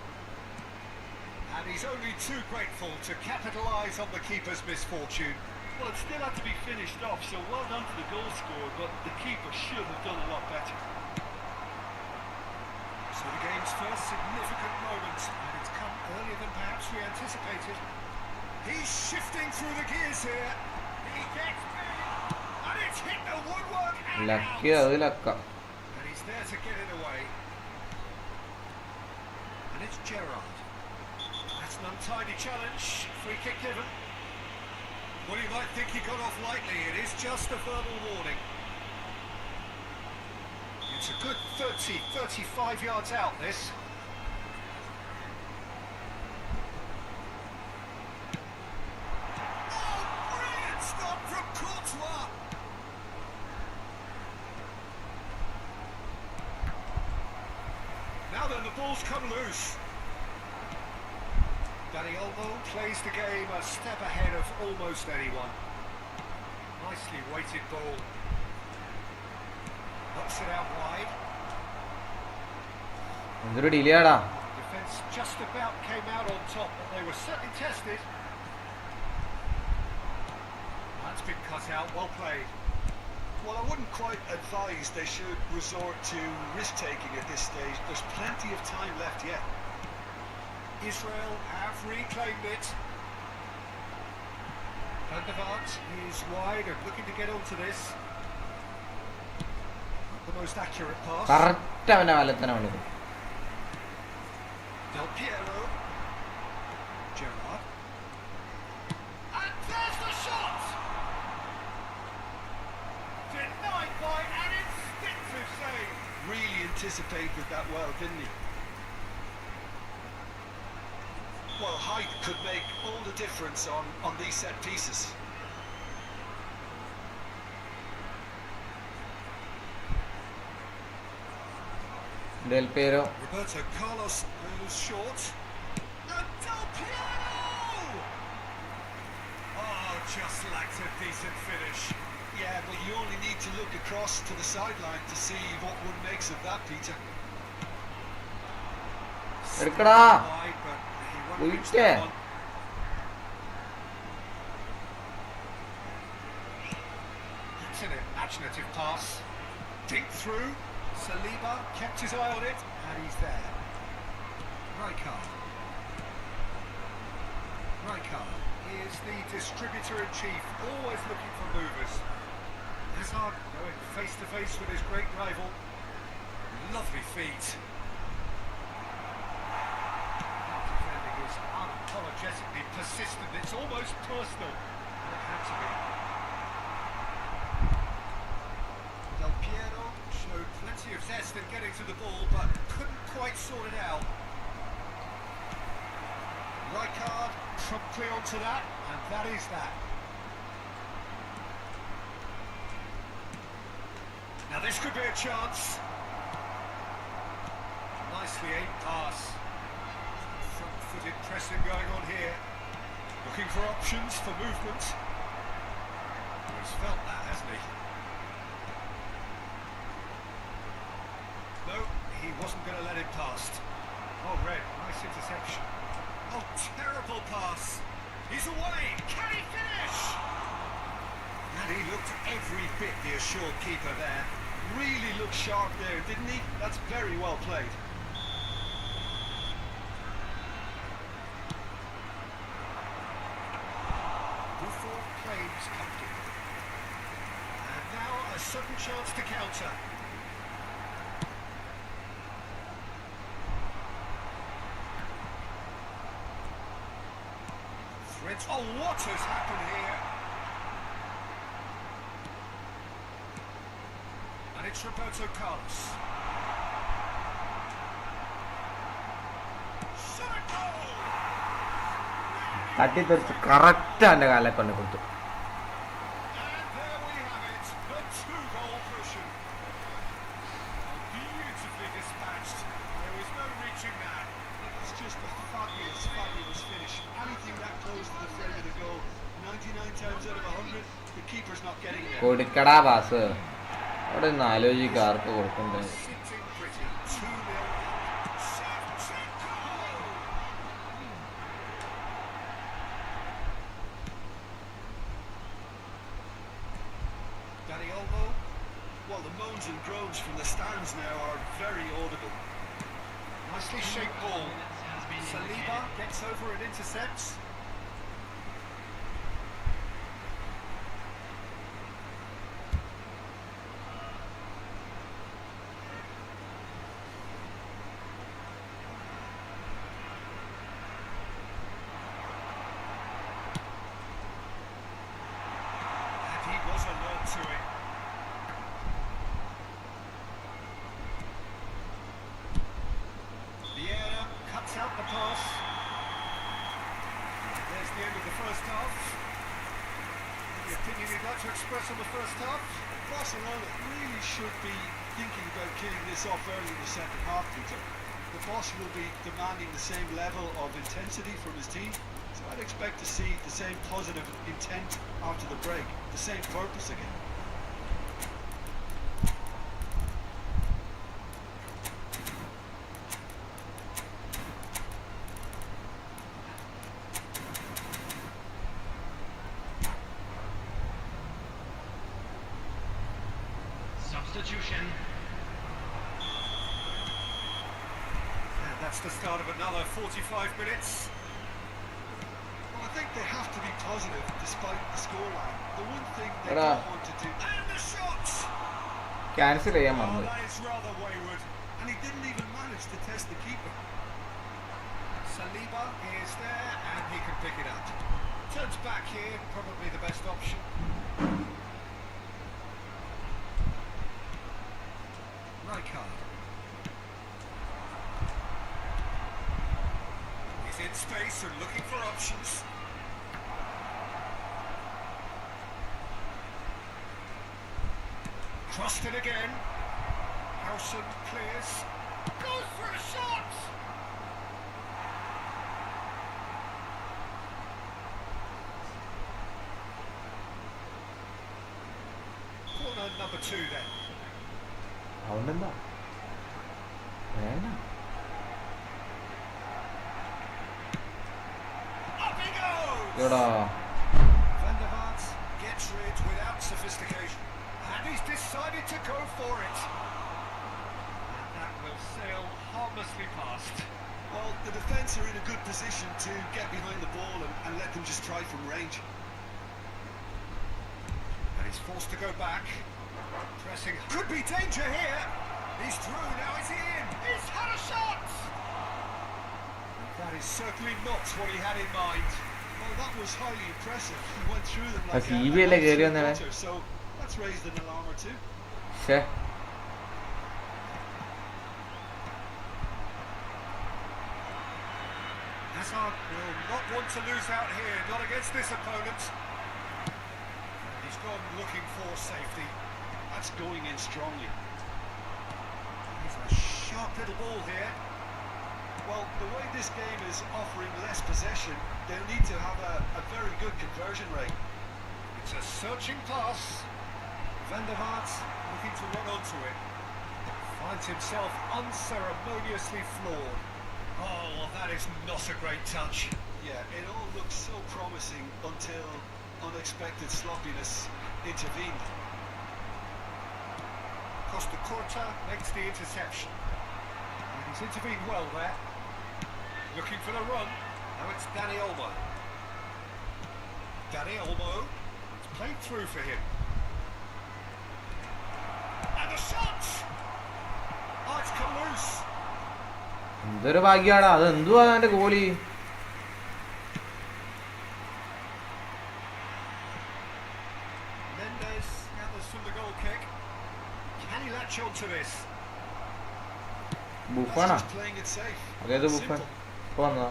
And he's only too grateful to capitalise on the keeper's misfortune. Well, it still had to be finished off, so well done to the goal scorer, but the keeper should have done a lot better. So the game's first significant moment, and it's come earlier than perhaps we anticipated. He's shifting through the gears here. He gets big, and it's hit the woodwork and lucky out. അത് ലക്ക. And he's there to get it away. And it's Gerrard. That's an untidy challenge. Free kick given. Well, you might think he got off lightly. It is just a verbal warning. It's a good 35 yards out, this. Oh, brilliant stop from Courtois. Now then, the ball's come loose. Danny Olmo plays the game a step ahead of almost anyone. Nicely weighted ball. Knocks it out wide. എന്തൊരു delay ആടാ. Defence just about came out on top, but they were certainly tested. That's been cut out, well played. Well, I wouldn't quite advise they should resort to risk-taking at this stage. There's plenty of time left yet. Israel have reclaimed it. Van der Vaart is wide and looking to get onto this. Not the most accurate pass. Correct അവൻ്റെ വലത്തനെ വിളിക്കും. Del Piero. Gerrard. And there's the shot! Denied by an instinctive save. Really anticipated that well, didn't he? Well, height could make all the difference on these set pieces. Del പേരോ. Roberto Carlos moves short. And Del Piero! Oh, just lacked a decent finish. Yeah, but you only need to look across to the sideline to see what one makes of that, Peter. എടുക്കടാ. Wide, but he won't Uite. reach that one. That's an imaginative pass. Dink through. Saliba kept his eye on it, and he's there. Rijkaard is the distributor-in-chief, always looking for movers. Hazard going face-to-face with his great rival. Lovely feet. Defending is unapologetically persistent. It's almost personal. And it had to be. Showed plenty of zest in getting to the ball, but couldn't quite sort it out. Right card, promptly onto that, and that is that. Now this could be a chance. Nicely aimed pass. Front-footed pressing going on here. Looking for options for movement. He's felt that, hasn't he? No, he wasn't going to let it past. Oh, Red, nice interception. Oh, terrible pass. He's away. Can he finish? And he looked every bit the assured keeper there. Really looked sharp there, didn't he? That's very well played. Buffon claims comfortable. And now a sudden chance to counter. Threads. Oh, what has happened here? And it's Roberto Carlos. Shot a goal! തട്ടിത്തെറിച്ച് correct എൻ്റെ കാലിൽ കൊണ്ട് കൊടുത്തു. And there we have it, the two-goal cushion. Beautifully dispatched. There was no reaching that. It's just a fabulous, fabulous finish. Anything that close to the frame of the goal, 99 times out of 100, the keeper's not getting there. കൊടുക്കടാ pass. അവിടെ നിന്ന് ആലോചിക്കുക ആർക്ക് കൊടുക്കണ്ടേ. Sitting pretty, 2-0. Set goal! Danny Olmo. Well, the moans and groans from the stands now are very audible. Nicely shaped ball. Saliba gets over and intercepts. And he was alert to it. Vieira cuts out the pass. There's the end of the first half. Any opinion you'd like to express on the first half? Barcelona really should be thinking about killing this off early in the second half, Peter. The boss will be demanding the same level of intensity from his team, so I'd expect to see the same positive intent after the break, the same purpose again. Substitution. And that's the start of another 45 minutes. Well, I think they have to be positive despite the scoreline. The one thing they But, don't want to do, And the shot! Cancel ചെയ്യാൻ Oh, വന്നത്. that is rather wayward. and he didn't even manage to test the keeper. Saliba is there and he can pick it up. Turns back here, probably the best option. Right card. He's in space and looking for options. Crossed it again. Howson clears. Goes for a shot! Corner number 2 then. അതുകൊണ്ടെന്താ വേണ്ട. Up he goes! എടാ Van der Vaart gets rid without sophistication. And he's decided to go for it. And that will sail harmlessly past. Well, the defence are in a good position to get behind the ball and let them just try from range. And he's forced to go back. Pressing. Could be danger here. He's through. Now is he in? He's had a shot! And that is certainly not what he had in mind. Well, that was highly impressive. He went through them ആ like CV അല്ലേ കയറി വന്നേ. so that's raised an alarm or two. ശ്ശേ Trossard will not want to lose out here, not against this opponent. He's gone looking for safety. That's going in strongly. He's a sharp little ball here. Well, the way this game is offering less possession, they'll need to have a very good conversion rate. It's a searching pass. Van der Vaart looking to run onto it. Finds himself unceremoniously floored. Oh, that is not a great touch. Yeah, it all looked so promising until unexpected sloppiness intervened. Costa Curta makes the interception. And he's intervened well there. Looking for the run. Now it's Danny Olmo. Danny Olmo. It's played through for him. And the shot! Oh, it's come loose. എന്തൊരു ഭാഗ്യാടാ, അത് എന്തുവാ എന്റെ goalie. Mendes gathers from the goal kick. Can he latch on to this? ബുഫാണാ? Just playing it safe. അതേത് ബുഫാൻ? ഇപ്പൊ വന്നതാ.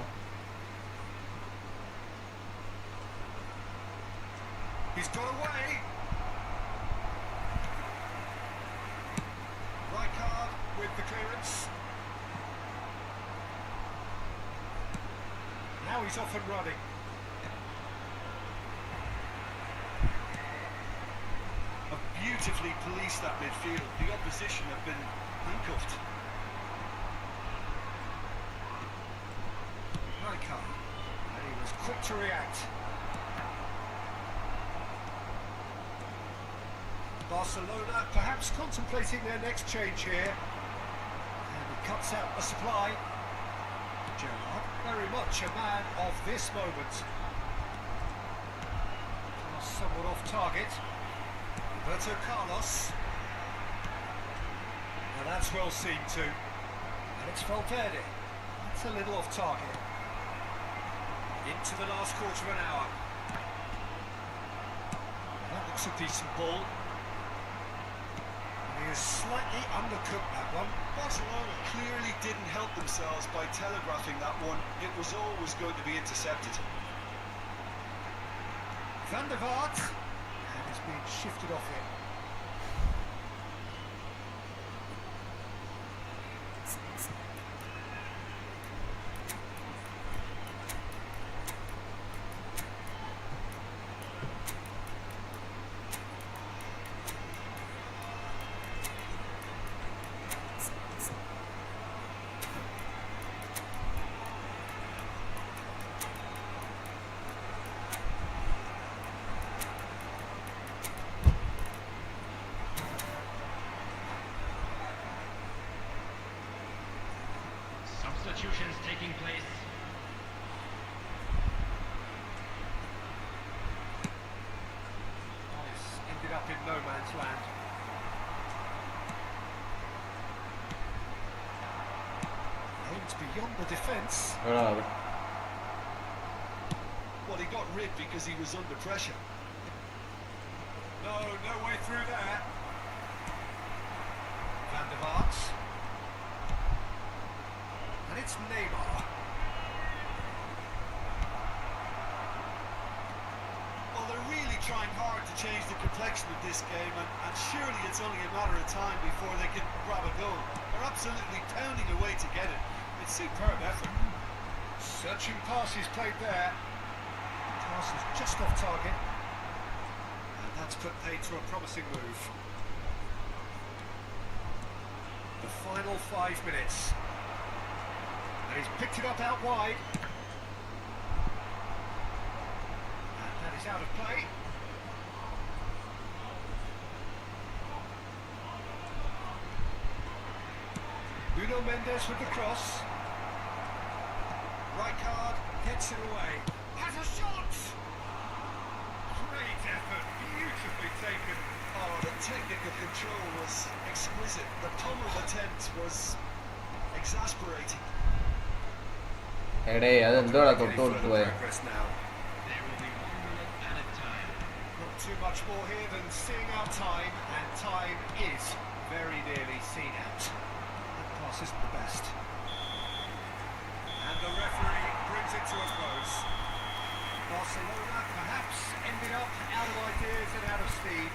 He's got away. Rijkaard with the clearance. Now he's off and running. Have beautifully policed that midfield. The opposition have been handcuffed. Rijkaard. And he was quick to react. Barcelona perhaps contemplating their next change here. And he cuts out the supply. Gerrard, very much a man of this moment. Somewhat off target. Roberto Carlos. Now that's well seen too. And it's Valverde. That's a little off target. Into the last quarter of an hour. That looks a decent ball. He has slightly undercooked that one. Barcelona clearly didn't help themselves by telegraphing that one. It was always going to be intercepted. Van der Vaart. And he's being shifted off here. Substitutions taking place. This ended up in no man's land. Aims beyond the defence. എടാ, Well, he got rid because he was under pressure. No way through there. Van der Vaart. And it's Neymar. Well, they're really trying hard to change the complexion of this game, and surely it's only a matter of time before they can grab a goal. They're absolutely pounding away to get it. It's superb effort. Searching pass is played there. Pass is just off target. And that's put paid to a promising move. The final 5 minutes. And he's picked it up out wide. And that is out of play. Nuno Mendes with the cross. Rijkaard gets it away. Has a shot! Great effort, beautifully taken. Oh, the technical control was exquisite. The pummeled attempt was exasperating. എടേ അതെന്തോടാ Any തൊട്ട് further കൊടുത്തു പോയെ. progress now. There will be 1 minute added time. Not too much more here than seeing out time, and time is very nearly seen out. That pass isn't the best. And the referee brings brings it to a close. Barcelona perhaps ended up out of ideas and out of steam.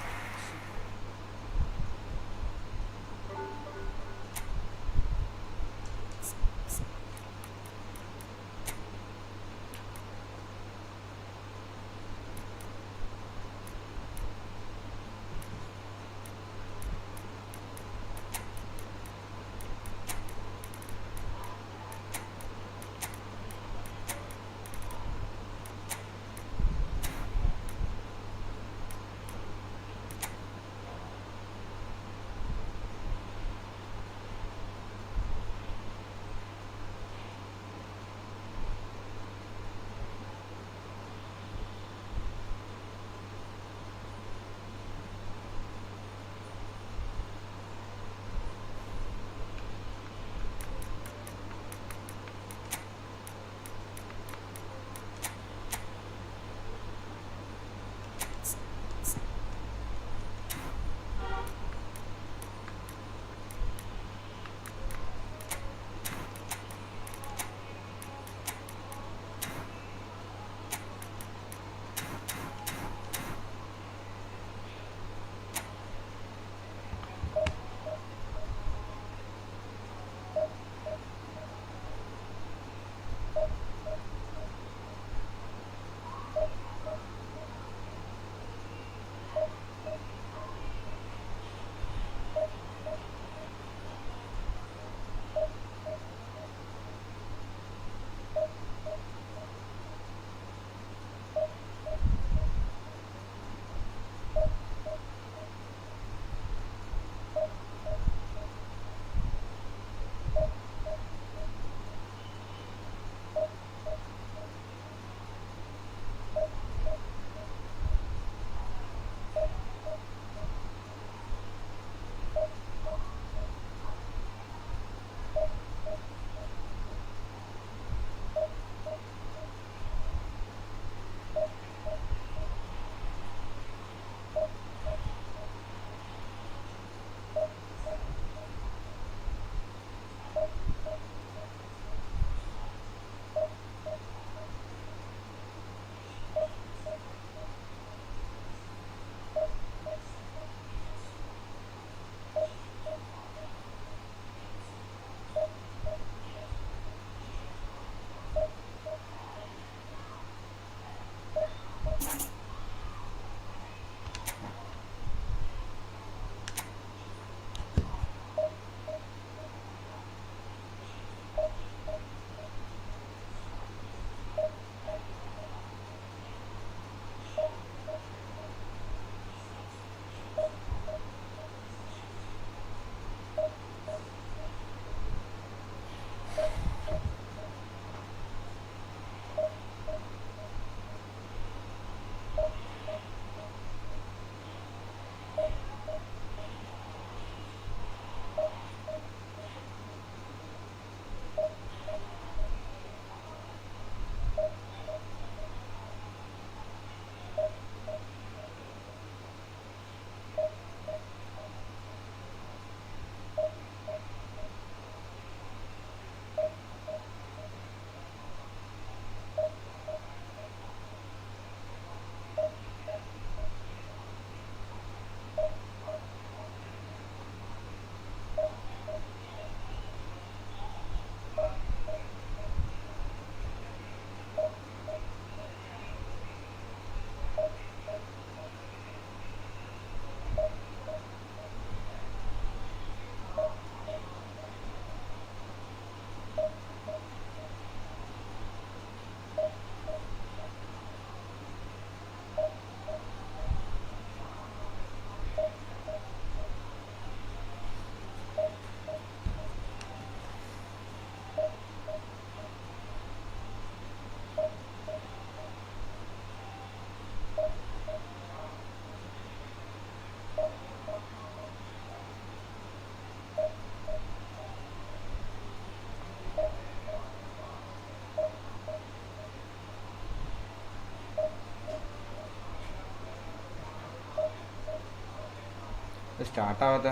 സ്റ്റാർട്ടാവാത്ത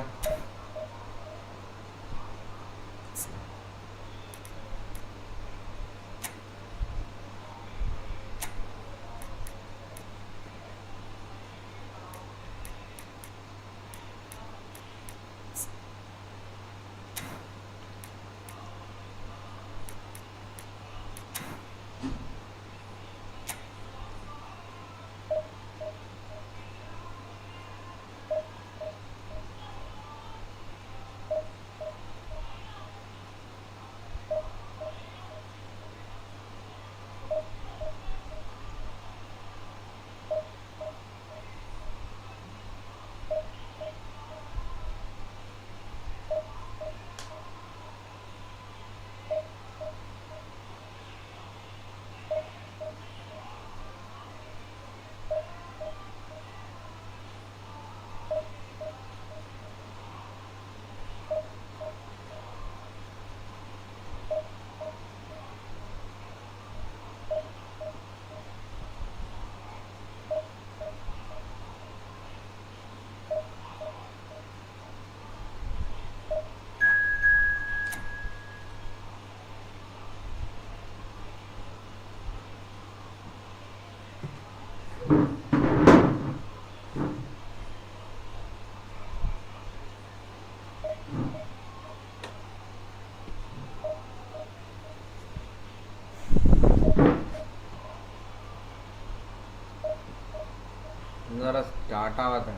जरा start आवाज है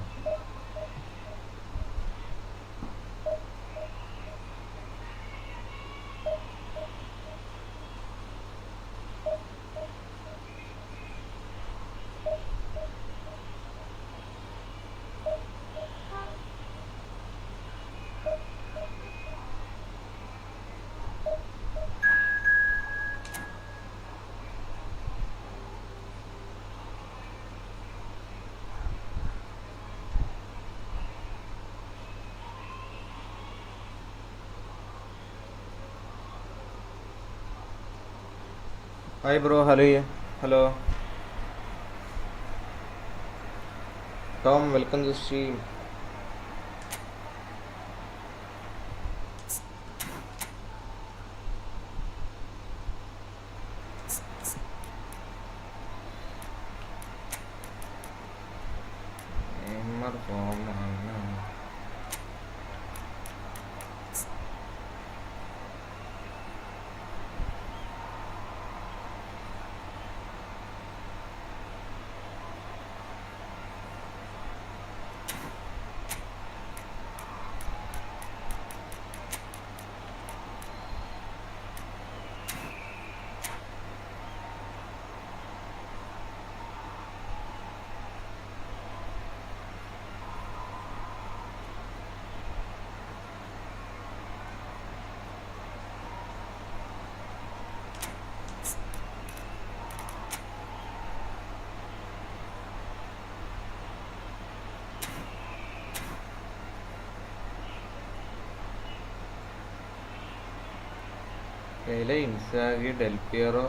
Hi bro, hello. Tom, welcome to the stream. Inzaghi Del Piero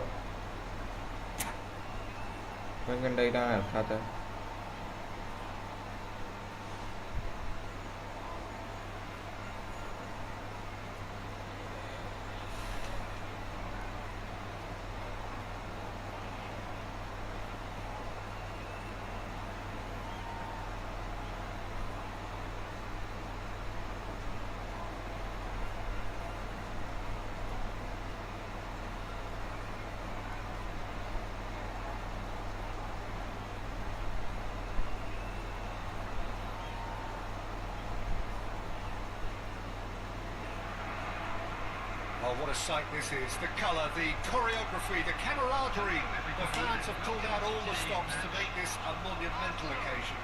ഇതൊക്കെ ഉണ്ടായിട്ടാണ് ഇറക്കാത്തത്. Oh, what a sight this is. The colour, the choreography, the camaraderie. The fans have pulled out all the stops to make this a monumental occasion.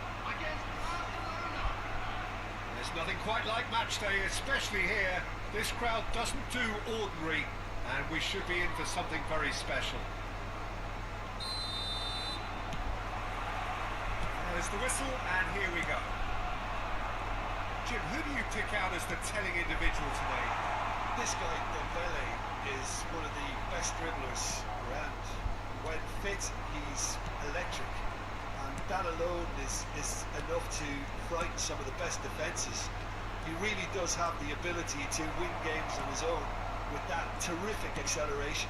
There's nothing quite like match day, especially here. This crowd doesn't do ordinary, and we should be in for something very special. There's the whistle, and here we go. Jim, who do you pick out as the telling individual today? This guy, Dembele, is one of the best dribblers around. When fit, he's electric. And that alone is enough to frighten some of the best defences. He really does have the ability to win games on his own with that terrific acceleration.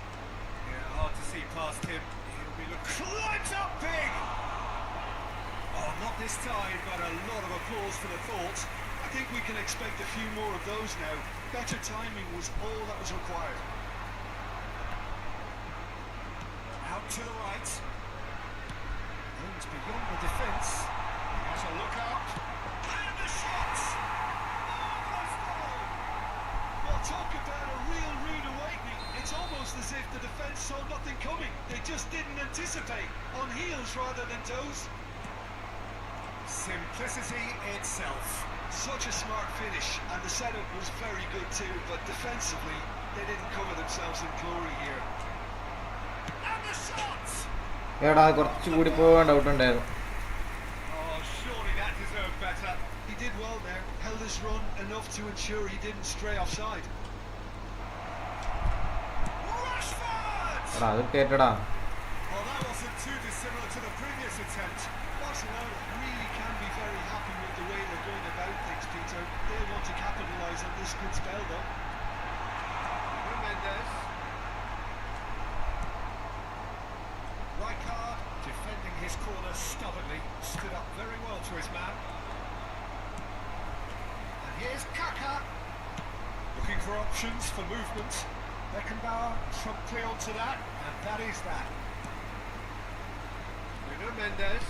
Yeah, hard to see past him. He'll be climbs up big! Oh, not this time, but a lot of applause for the thought. I think we can expect a few more of those now. Better timing was all that was required. Out to the right. Moves beyond the defence. He has a look out. And the shot! Marvellous goal! Well, talk about a real rude awakening. It's almost as if the defence saw nothing coming. They just didn't anticipate. On heels rather than toes. Simplicity itself. Such a smart finish, and the setup was very good too, but defensively they didn't cover themselves in glory here. And the shot! എടാ കുറച്ചുകൂടി പോകാൻ doubt ഉണ്ടായിരുന്നു. Oh, surely that deserved better. He did well there, held his run enough to ensure he didn't stray offside. Rashford! എടാ അത് കേട്ടടാ. Well, that wasn't too dissimilar to the previous attempt. Barcelona really can be very happy with the way they're going about things, Peter. They'll want to capitalise on this good spell, though. Mendes. Rijkaard defending his corner. options for movement. Beckenbauer trumped clear onto that, and that is that. Bruno Mendes.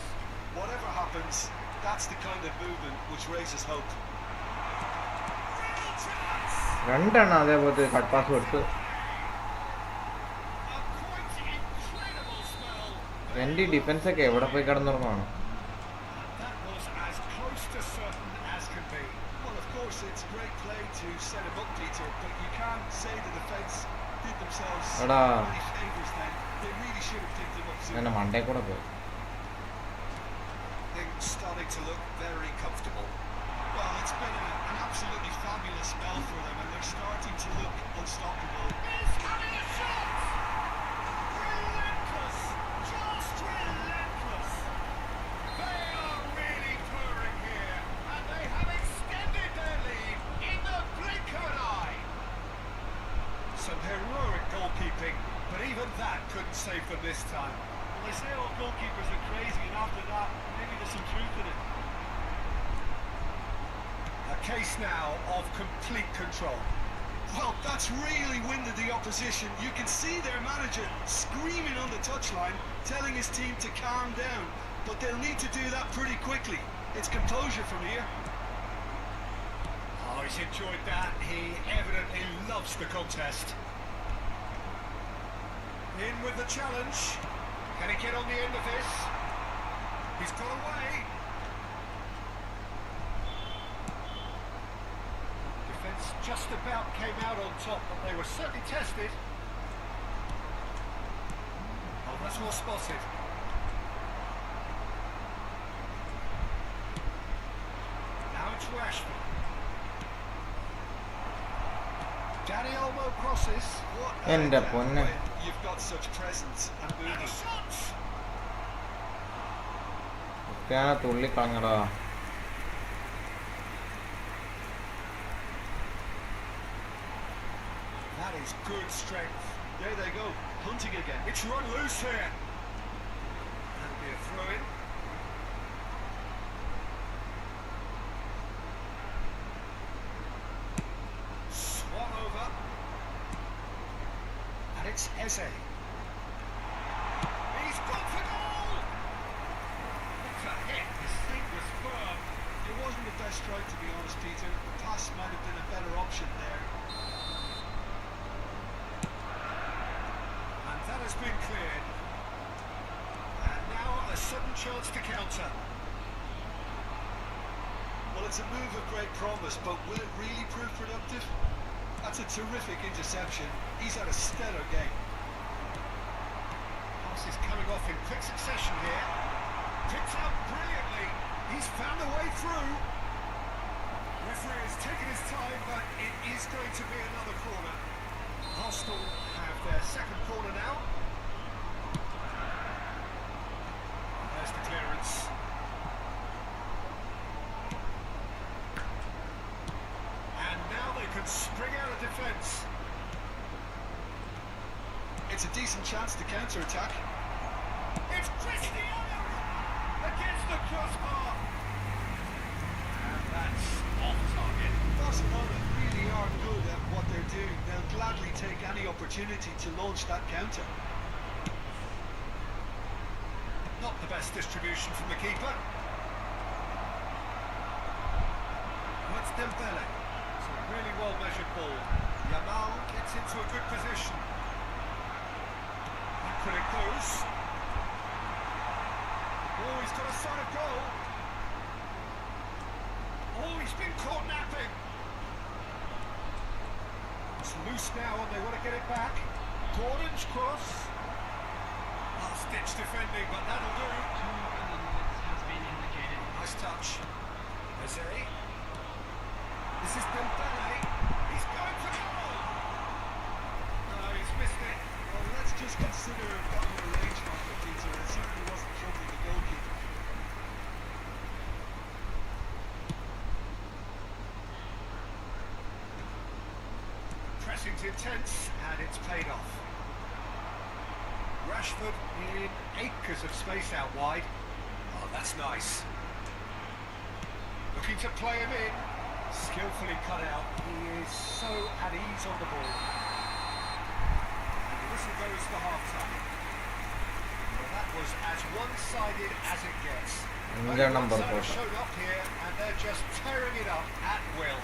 Whatever happens, that's the kind of movement which raises hope. Real chance! രണ്ടെണ്ണം അതേപോലത്തെ cut pass കൊടുത്ത് A quite incredible spell. എൻ്റെ ഈ ഡിഫൻസൊക്കെ എവിടെ പോയി കിടന്നുറങ്ങുവാണ്. That was as close to certain as can be. Well, of course, it's great play to set him up, Peter, but you can't say the defence did themselves എടാ any favours then. They really should have picked him up എൻ്റെ sooner. മണ്ടേ കൂടെ പോയി. Things starting to look very comfortable. Well, it's been an absolutely fabulous spell for them, and they're starting to look unstoppable. He's having a shot! Relentless! Just relentless! They are really purring here, and they have extended their lead in the blink of an eye. Some heroic goalkeeping, but even that couldn't save them this time. Well, they say all goalkeepers are crazy, and after that, maybe there's some truth in it. A case now of complete control. Well, that's really winded the opposition. You can see their manager screaming on the touchline, telling his team to calm down, but they'll need to do that pretty quickly. It's composure from here. Oh, he's enjoyed that. He evidently loves the contest. In with the challenge. Can he get on the end of this? He's got away. Defence just about came out on top, but they were certainly tested. Oh, that's well spotted. Now it's Rashford. Danny Olmo crosses. What എൻ്റെ പൊന്നെ. when you've got such presence and And a movement. shot! ഒക്കെയാണ് തുള്ളിക്കളഞ്ഞടാ. That is good strength. There they go, hunting again. It's run loose here. That'll be a throw-in. Swung over. And it's Eze. He's gone for goal! What a hit. His feet was firm. It wasn't the best strike, to be honest, Peter. The pass might have been a better option there. And that has been cleared. And now a sudden chance to counter. Well, it's a move of great promise, but will it really prove productive? That's a terrific interception. He's had a stellar game. Pass is coming off in quick succession here. Picked out brilliantly. He's found a way through. Referee has taken his time, but it is going to be another corner. Arsenal have their second corner now. There's the clearance. And now they can spring out of defence. It's a decent chance to counter-attack. It's Cristiano against the crossbar. And that's off target. Barcelona really are good at what they're doing. They'll gladly take any opportunity to launch that counter. Not the best distribution from the keeper. That's Dembele. It's a really well-measured ball. Yamal gets into a good position. Back when it goes. Oh, he's got a sight of goal. Oh, he's been caught napping. It's loose now and they want to get it back. Gordon's cross. Last-ditch defending, but that'll do. Nice touch. Eze. This is Dembele. He's going for goal. No, he's missed it. Well, let's just consider gotten a range marker, Peter. It certainly wasn't troubling the goalkeeper. Pressing's intense, and it's paid off. Rashford in acres of space out wide. Oh, that's nice. Looking to play him in. Skillfully cut out. He is so at ease on the ball. And the whistle goes for half-time. Well, that was as one-sided as it gets. Only one side showed up here, and they're just tearing it up at will.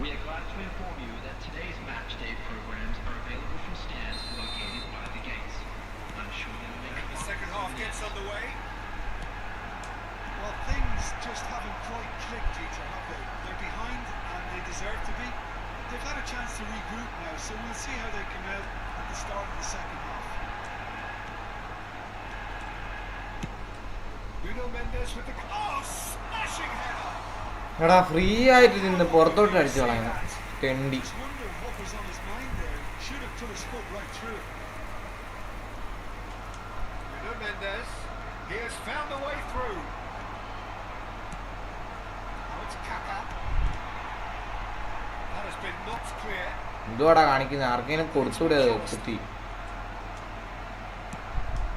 We are glad to inform you that today's match day programs are available from stands located by the gates. I'm sure you'll make The second half gets underway. Well, things just haven't quite clicked, Peter, have they? They're behind and they deserve to be. They've had a chance to regroup now, so we'll see how they come out at the start of the second half. Nuno Mendes with the smashing header. എടാ free ആയിട്ട് നിന്ന് പുറത്തോട്ട് അടിച്ചു കളയുന്നു തെണ്ടി. Just wondering what was on his mind there. Should have put his foot right through it. Nuno Mendes, he has found a way through. Now it's Kaka. That has been knocked clear. എന്തുവാടാ കാണിക്കുന്നത്? ആർക്കെങ്കിലും കൊടുത്തൂടെ അത് കുത്തി?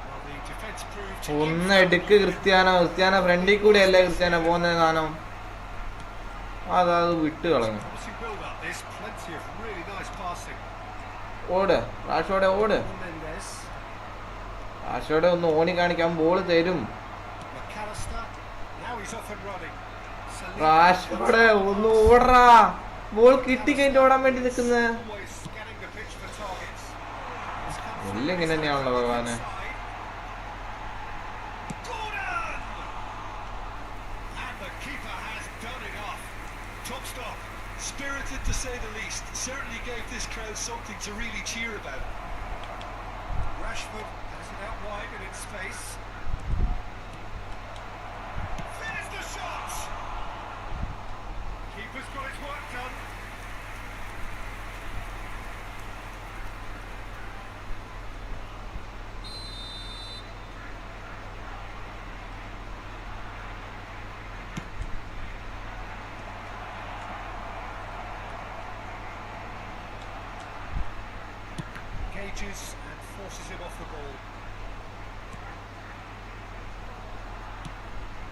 Well, the defence proved to ഒന്ന് എടുക്ക് Cristiano. Cristiano ഫ്രണ്ടിൽ കൂടെ അല്ലേ ക്രിസ്ത്യാനോ പോകുന്ന സാധനം? അത് വിട്ട് കളഞ്ഞു. promising build-up. There's plenty of really nice passing. ഓട് റാഷോടെ ഓട്. Mendes, റാഷോടെ ഒന്ന് ഓണി കാണിക്കാൻ ബോൾ തരും. McAllister. Now he's off and running. റാഷോടെ ഒന്ന് ഓടറാ. ബോൾ കിട്ടി കഴിഞ്ഞിട്ട് ഓടാൻ വേണ്ടി നിൽക്കുന്നത്. Always scanning the pitch for targets. എല്ലാം ഇങ്ങനെ തന്നെയാണല്ലോ ഭഗവാന്. Gordon! And the keeper has done it off. Top stop. Spirited to say the least. Certainly gave this crowd something to really cheer about. Rashford has it out wide and in space. There's the shot! Keeper's got his work done. Engages and forces him off the ball.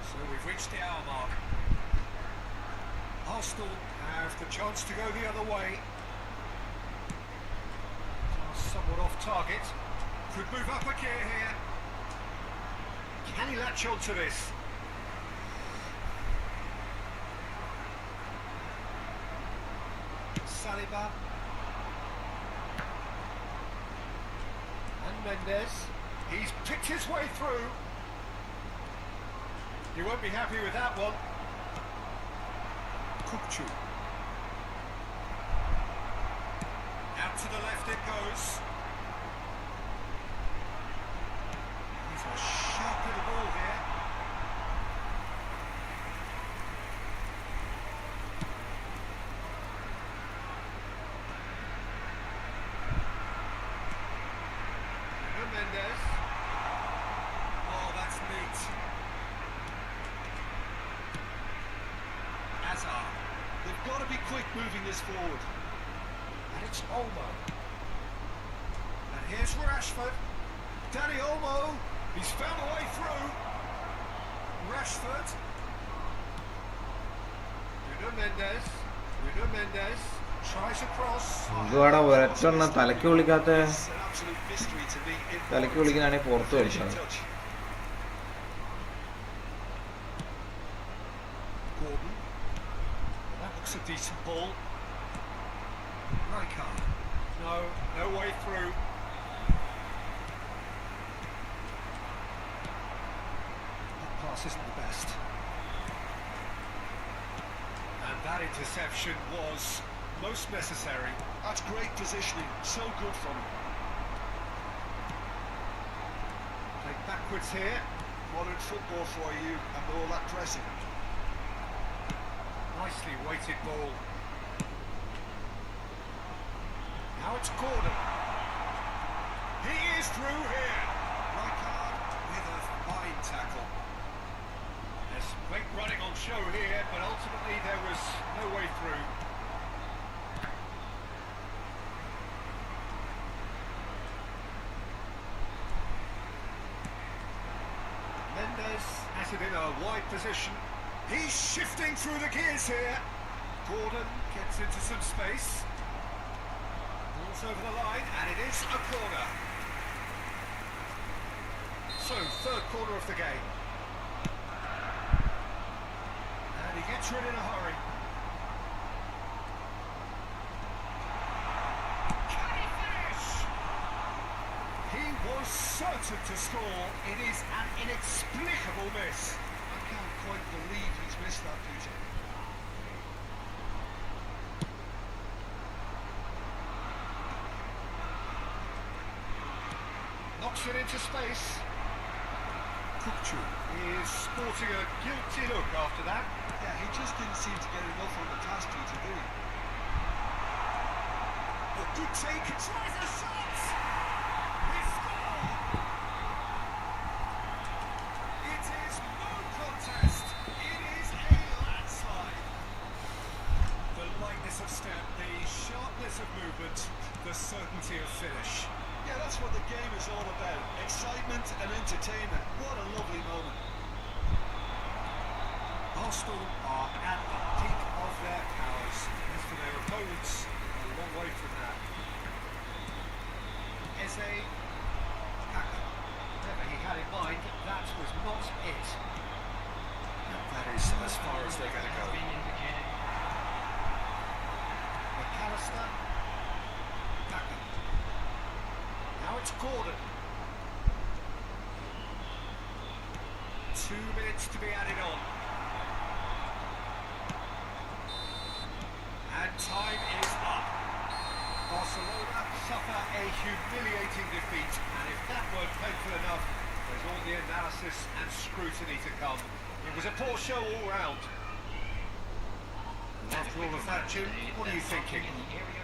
So we've reached the hour mark. Arsenal have the chance to go the other way. Somewhat off target. Could move up a gear here. Can he latch on to this? Saliba. And Mendes. He's picked his way through. He won't be happy with that one. Kupchu. Out to the left it goes. He's a sharp little ball here. Nuno Mendes. Oh, that's neat. Hazard. They've got to be quick moving this forward. And it's Olmo. And here's Rashford. Danny Olmo. He's found a way through. Rashford. Nuno Mendes. Nuno Mendes tries across. എന്തുവാടാ ഒരൊറ്റെണ്ണം തലയ്ക്ക് വിളിക്കാത്ത? It's an absolute mystery to me. തലയ്ക്ക് വിളിക്കുന്നതാണെങ്കിൽ പുറത്ത് കളിക്കണം. Touch. Gordon. That looks a decent ball. Rijkaard. No way through. That pass isn't the best. And that interception was most necessary. That's great positioning. So good from him. Played backwards here. modern football for you and all that pressing. Nicely weighted ball. Now it's Gordon. He is through here. Rijkaard with a fine tackle. There's some great running on show here, but ultimately there was no way through. Mendes has it in a wide position. He's shifting through the gears here. Gordon gets into some space. Ball's over the line, and it is a corner. So, third corner of the game. And he gets rid in a hurry. Can he finish? He was certain to score. It is an inexplicable miss. I can't quite believe he's missed that, Peter. Knocks it into space. Is sporting a guilty look after that. Yeah, he just didn't seem to get enough on the task, Peter, did he? A good take, tries a shot! He scored! It is no contest. It is a landslide. The lightness of step, the sharpness of movement, the certainty of finish. Yeah, that's what the game is all about. Excitement and entertainment. What a lovely moment. Arsenal are at the peak of their powers. As for their opponents, a long way from that. Eze, Kaka. Whatever he had in mind, that was not it. And that is as far as they're going to go. Being indicated. McAllister. Kaka. Now it's Gordon. 2 minutes to be added on. And time is up. Barcelona suffer a humiliating defeat, and if that weren't painful enough, there's all the analysis and scrutiny to come. It was a poor show all round. After all of that, Jim, what are you thinking? In the area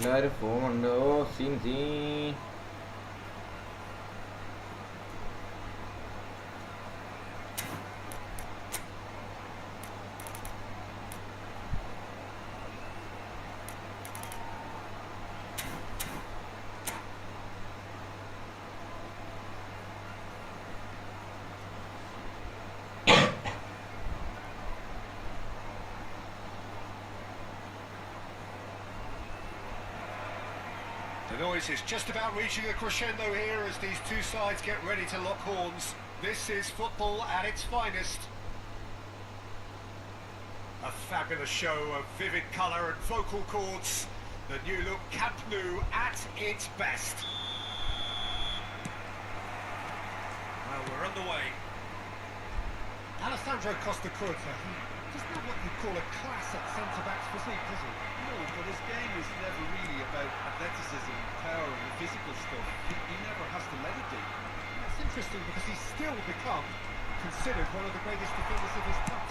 എല്ലാവരും ഫോമുണ്ട്. Oh scene scene. The noise is just about reaching a crescendo here as these two sides get ready to lock horns. This is football at its finest. A fabulous show of vivid colour and vocal cords. The new look Camp Nou at its best. Well, we're underway. Alessandro Costacurta, he doesn't have what you call a classic centre-back's physique, does he? No, but his game is never really about athleticism, power and the physical stuff. He never has to let it be. That's interesting because he's still become considered one of the greatest defenders of his time.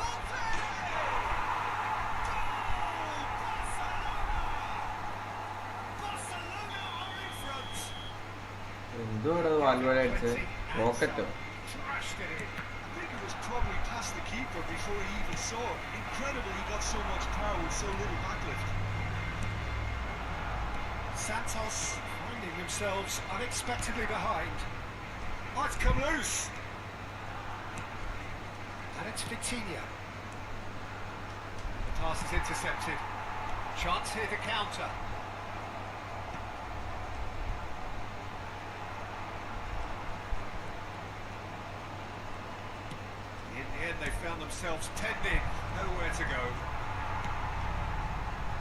Barcelona are in front. എന്തോടത് വാൽവേഡ് അടിച്ചത്? റോക്കറ്റോ? Trashed it in. I think it was probably past the keeper before he even saw it. Incredible he got so much power with so little backlift. Santos finding themselves unexpectedly behind. Oh, it's come loose. And it's Vitinha. The pass is intercepted. Chance here to counter. In the end, they found themselves penned in. Nowhere to go.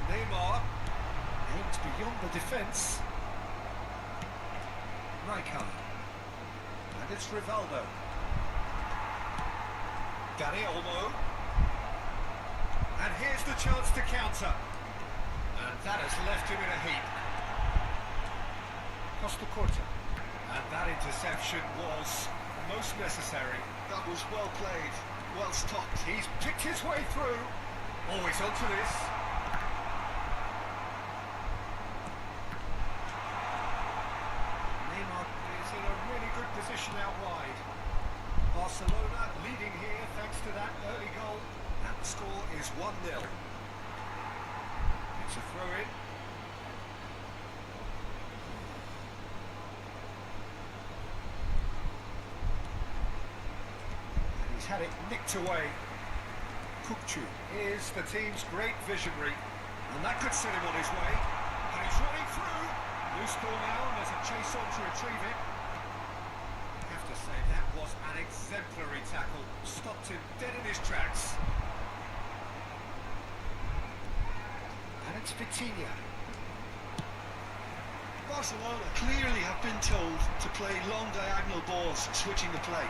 Neymar aimed beyond the defence. Rijkaard. And it's Rivaldo. Dani Olmo. And here's the chance to counter. And that has left him in a heap. Costacurta. And that interception was most necessary. That was well played, well stopped. He's picked his way through. Always onto this. Neymar is in a really good position out wide. Barcelona leading here thanks to that early goal. And the score is 1-0. It's a throw-in. And he's had it nicked away. Kukcu is the team's great visionary, and that could set him on his way. And he's running through. Loose ball now, and there's a chase on to retrieve it. I have to say, that was an exemplary tackle. Stopped him dead in his tracks. And it's Vitinha. Barcelona clearly have been told to play long diagonal balls, switching the play.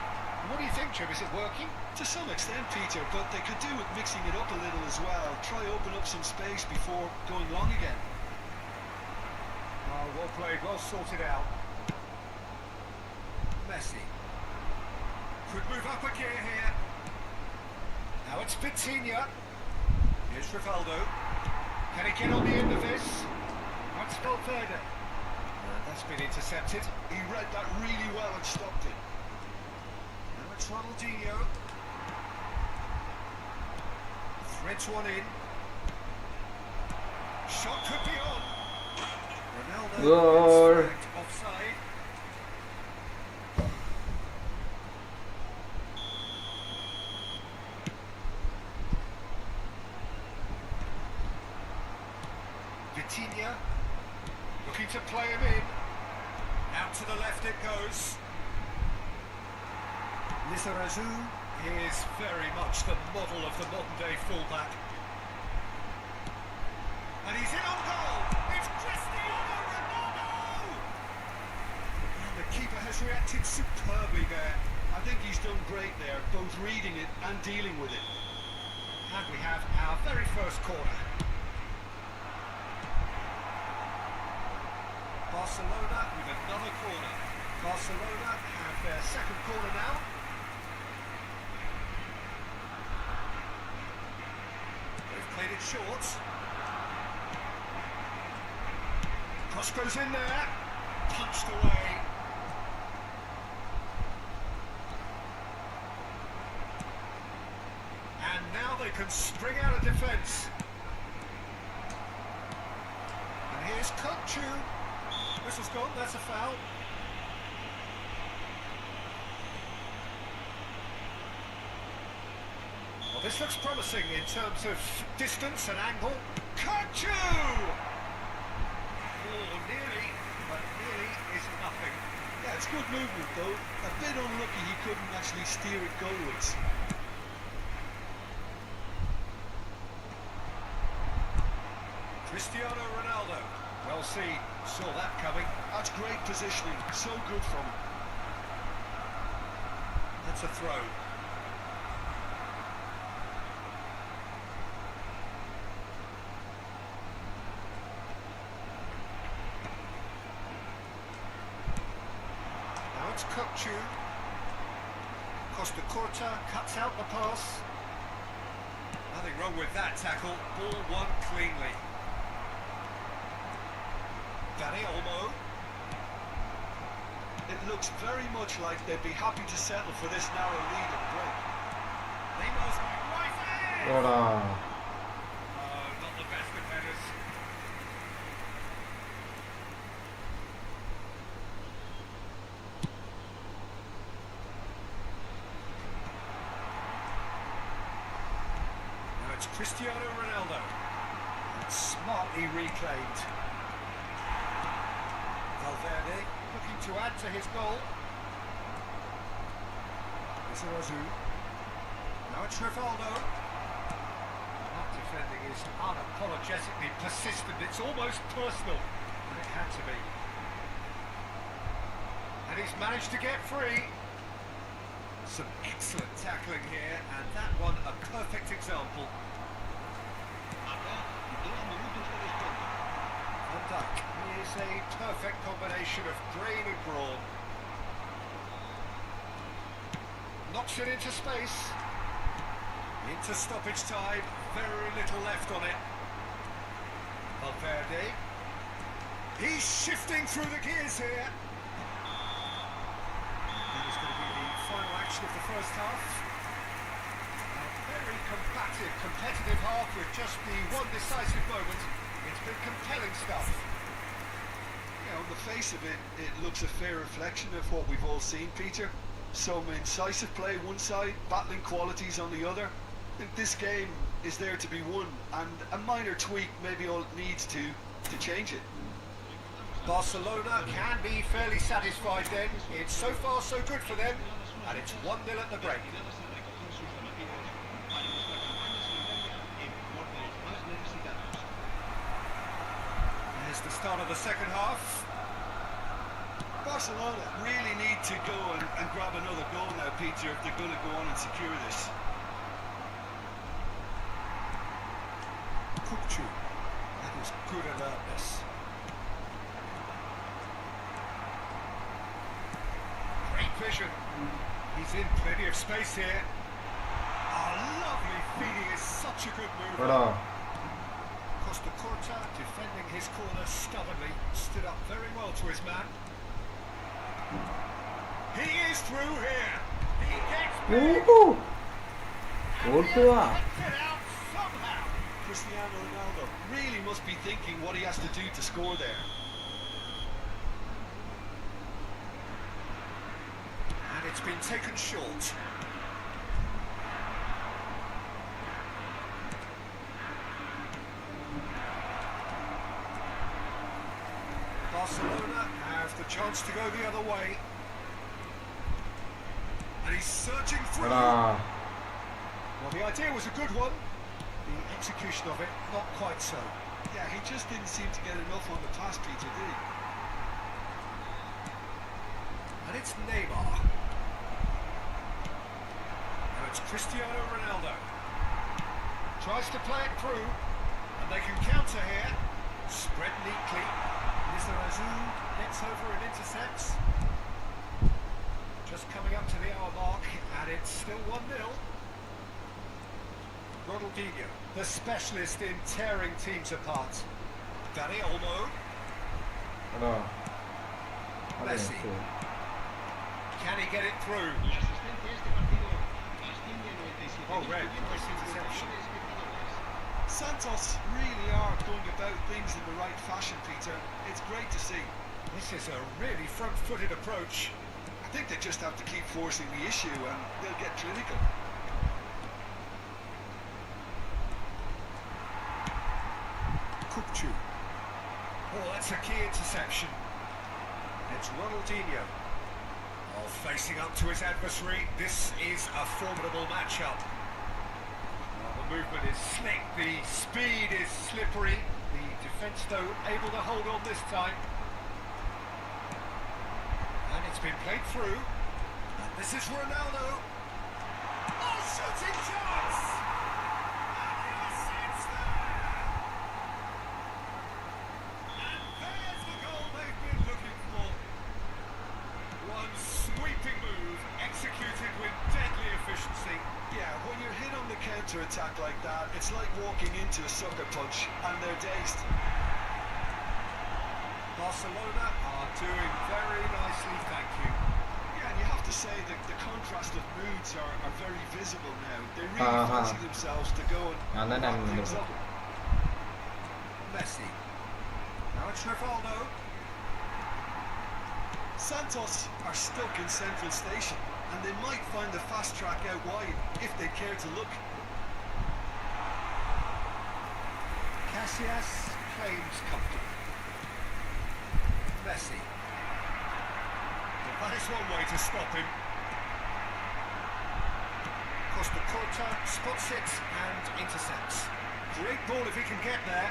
What do you think, Jim? Is it working? To some extent, Peter, but they could do with mixing it up a little as well. Try open up some space before going long again. Oh, well played, well sorted out. Messi. Could move up a gear here. Now it's Vitinha. Here's Rivaldo. Can he get on the end of this? That's Valverde. That's been intercepted. He read that really well and stopped it. Now it's Ronaldinho. Threads one in. Shot could be on. Ronaldo Goal. is flagged offside. Vitinha looking to play him in. Out to the left it goes. Lizarazu is very much the model of the modern-day fullback. And he's in on goal! It's Cristiano Ronaldo! And the keeper has reacted superbly there. I think he's done great there, both reading it and dealing with it. And we have our very first corner. Barcelona with another corner. Barcelona have their second corner now. They've played it short. Cross goes in there, punched away. And now they can spring out of defence. And here's Kochu. Whistle's gone, that's a foul. Well, this looks promising in terms of distance and angle. Kochu! Oh, nearly, but nearly is nothing. Yeah, it's good movement though. A bit unlucky he couldn't actually steer it goalwards. Cristiano Ronaldo. Well seen, saw that coming. That's great positioning, so good from him. That's a throw. Now it's Kochu. Costa Corta cuts out the pass. Nothing wrong with that tackle. Ball won cleanly. Danny Olmo. It looks very much like they'd be happy to settle for this narrow lead at break. Neymar right in! എടാ Oh, not the best of headers. Now it's Cristiano Ronaldo. And smartly reclaimed. Valverde looking to add to his goal. Izarazu. Now it's Rivaldo. That defending is unapologetically persistent. It's almost personal. And it had to be. And he's managed to get free. Some excellent tackling here, and that one a perfect example. Van Dijk is a perfect combination of brain and brawn. Knocks it into space. Into stoppage time, very little left on it. Valverde. He's shifting through the gears here. That is going to be the final action of the first half. A very combative, competitive half with just the one decisive moment. It's been compelling stuff. You know, on the face of it, it looks a fair reflection of what we've all seen, Peter. Some incisive play one side, battling qualities on the other. I think this game is there to be won, and a minor tweak maybe all it needs to change it. Barcelona can be fairly satisfied then. It's so far so good for them, and it's 1-0 at the break. There's the start of the second half. Barcelona really need to go and grab another goal now, Peter, if they're going to go on and secure this. Kochu. That is good alertness. Great vision. He's in plenty of space here. Oh, lovely feeding is such a good move. എടാ Costa Corta defending his corner stubbornly. Stood up very well to his man. He is through here. He gets ഓട്ടുവാ it out somehow. Cristiano Ronaldo really must be thinking what he has to do to score there. And it's been taken short. Barcelona have the chance to go the other way. And he's searching through. എടാ Well, the idea was a good one. The execution of it, not quite so. Yeah, he just didn't seem to get enough on the pass, Peter, did he? And it's Neymar. Now it's Cristiano Ronaldo. Tries to play it through. And they can counter here. Spread neatly. Izarazu gets over and intercepts. Just coming up to the hour mark, and it's still 1-0. Ronaldinho, the specialist in tearing teams apart. Danny Olmo. എടാ Messi. Can he get it through? La asistencia a este partido asciende a 97.500 Oh, red. Nice interception. espectadores. Santos really are going about things in the right fashion, Peter. It's great to see. This is a really front-footed approach. I think they just have to keep forcing the issue and they'll get clinical. Kupchu. Oh, that's a key interception. It's Ronaldinho. Oh, facing up to his adversary. This is a formidable matchup. Well, the movement is slick, the speed is slippery. The defence, though, able to hold on this time. And it's been played through. And this is Ronaldo. Oh, shooting chance! And the assist there! And there's the goal they've been looking for. One sweeping move, executed with deadly efficiency. Yeah, when you're hit on the counter-attack like that, it's like walking into a sucker punch and they're dazed. Barcelona are doing very nicely, thank you. Yeah, and you have to say that the contrast of moods are very visible now. They really fancy themselves to go and wrap things up. Messi. Now it's Rivaldo. Santos are stuck in Central Station, and they might find the fast track out wide if they care to look. Casillas claims comfortable. Messi. Well, that is one way to stop him. Costa Corta spots it and intercepts. Great ball if he can get there.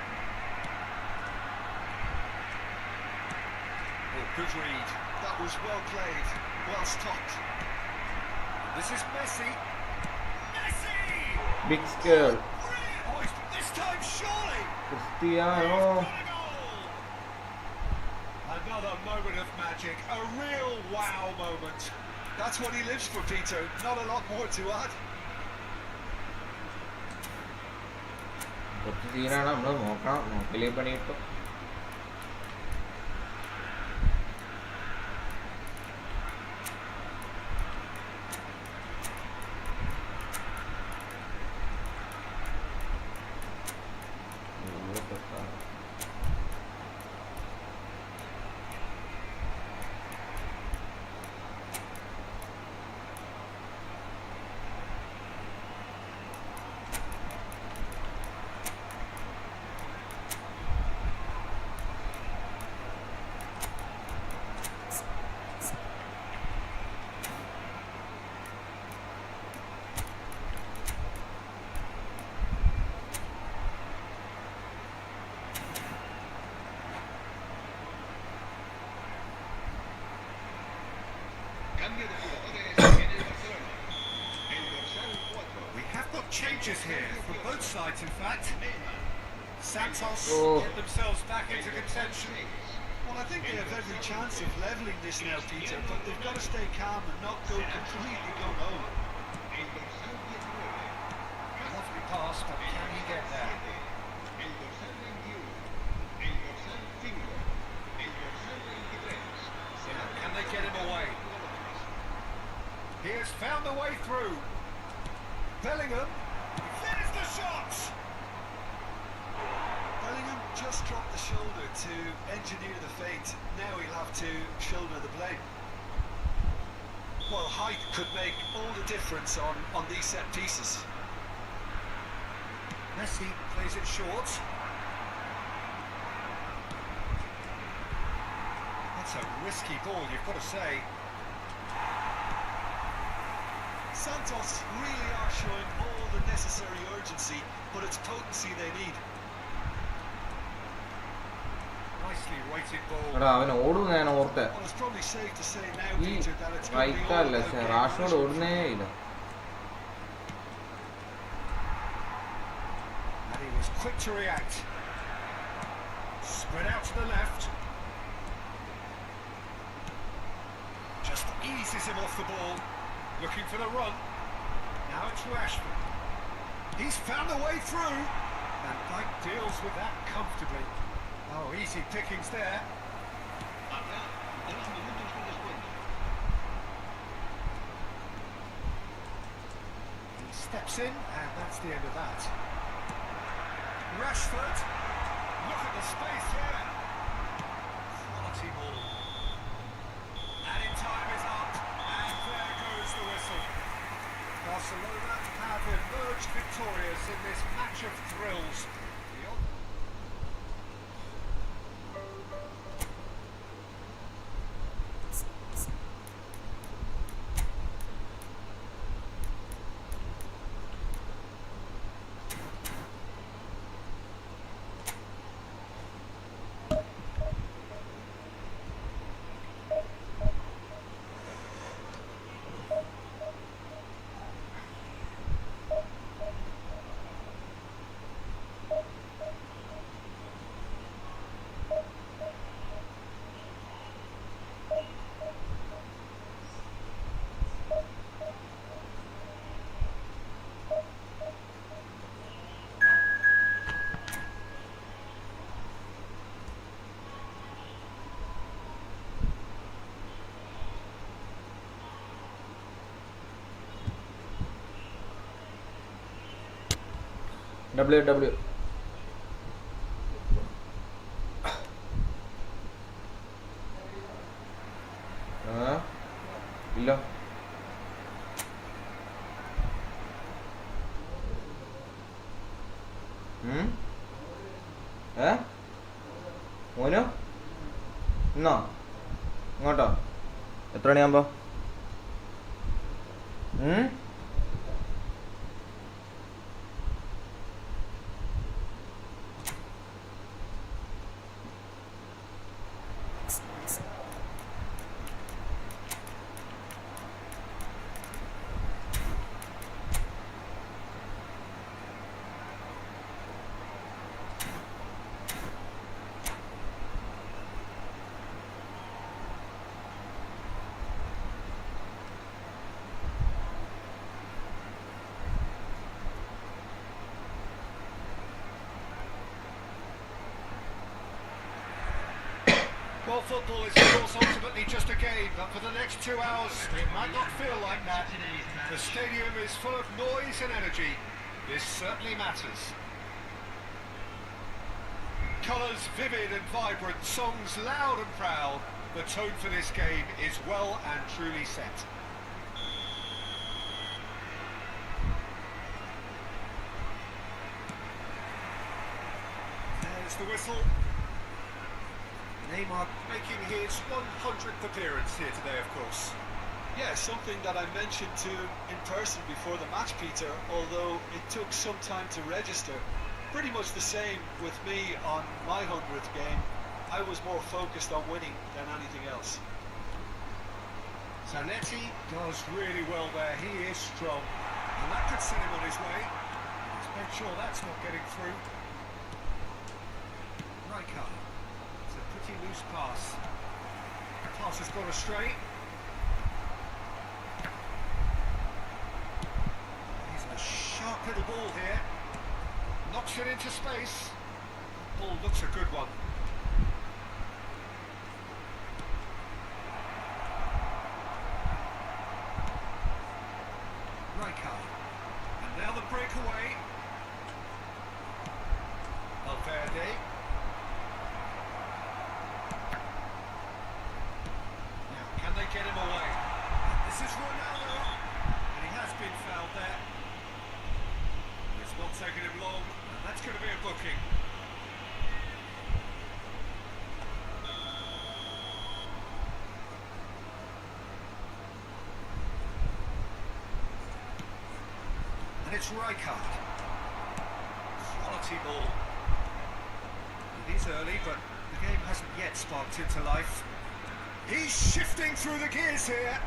Oh, good read. That was well played, well stopped. This is Messi. Messi! Big skill. Brilliant! Oh, this time surely! Cristiano. Another moment of magic, a real wow moment. That's what he lives for, Peter. Not a lot more to add. കുറച്ച് സീനാണ് നമ്മൾ നോക്കണം, നോക്കിലേ പണി കിട്ടും. Cambio de jugadores en el Barcelona. El dorsal 4. We have got changes here from both sides, in fact. Santos get themselves back into contention. Well, I think they have every chance of levelling this now, Peter, but they've got to stay calm and not go completely gung-ho. El dorsal 19. Lovely pass, but can he get there? El dorsal 21. El dorsal 5. El dorsal 23. Can they get him away? He has found the way through. Bellingham. There's the shot! Bellingham just dropped the shoulder to engineer the feint. Now he'll have to shoulder the blame. Well, height could make all the difference on these set pieces. Messi plays it short. That's a risky ball, you've got to say. Santos really are showing all the necessary urgency, but it's potency they need. Nicely weighted ball. എടാ അവൻ ഓടും ഞാൻ ഓർത്തെ. Well, it's probably safe to say now, ഈ Peter, that it's going to be all റൈറ്റല്ല about getting റാഷോട് rid of ഓടുന്നേ ഇല്ല. And he was quick to react. Spread out to the left. Just eases him off the ball. Looking for the run. Now it's Rashford. He's found a way through. And Dyke deals with that comfortably. Oh, easy pickings there. 2 minutos de descuento. He steps in, and that's the end of that. Rashford, look at the space here. Quality ball. Added time is up, and there goes the whistle. Barcelona have emerged victorious in this match of thrills. W. ഇല്ല. മോനോ ഇന്നോ ഇങ്ങോട്ടോ എത്ര മണിയാകുമ്പോ? Well, football is of course ultimately just a game, but for the next 2 hours it might not feel like that. The stadium is full of noise and energy. This certainly matters. Colours vivid and vibrant, songs loud and proud. The tone for this game is well and truly set. There's the whistle. Neymar making his 100th appearance here today, of course. Yeah, something that I mentioned to him in person before the match, Peter, although it took some time to register. Pretty much the same with me on my 100th game. I was more focused on winning than anything else. Zanetti does really well there. He is strong, and that could send him on his way. Let's make sure that's not getting through. Rijkaard. It's a pretty loose pass. The pass has gone astray. He's a sharp little ball here. Knocks it into space. The ball looks a good one. Rijkaard. And now the breakaway. Valverde. Now, can they get him away? This is Ronaldo. And he has been fouled there. It's not taking him long, and that's going to be a booking. And it's Rijkaard. Quality ball. It is early, but the game hasn't yet sparked into life. He's shifting through the gears here.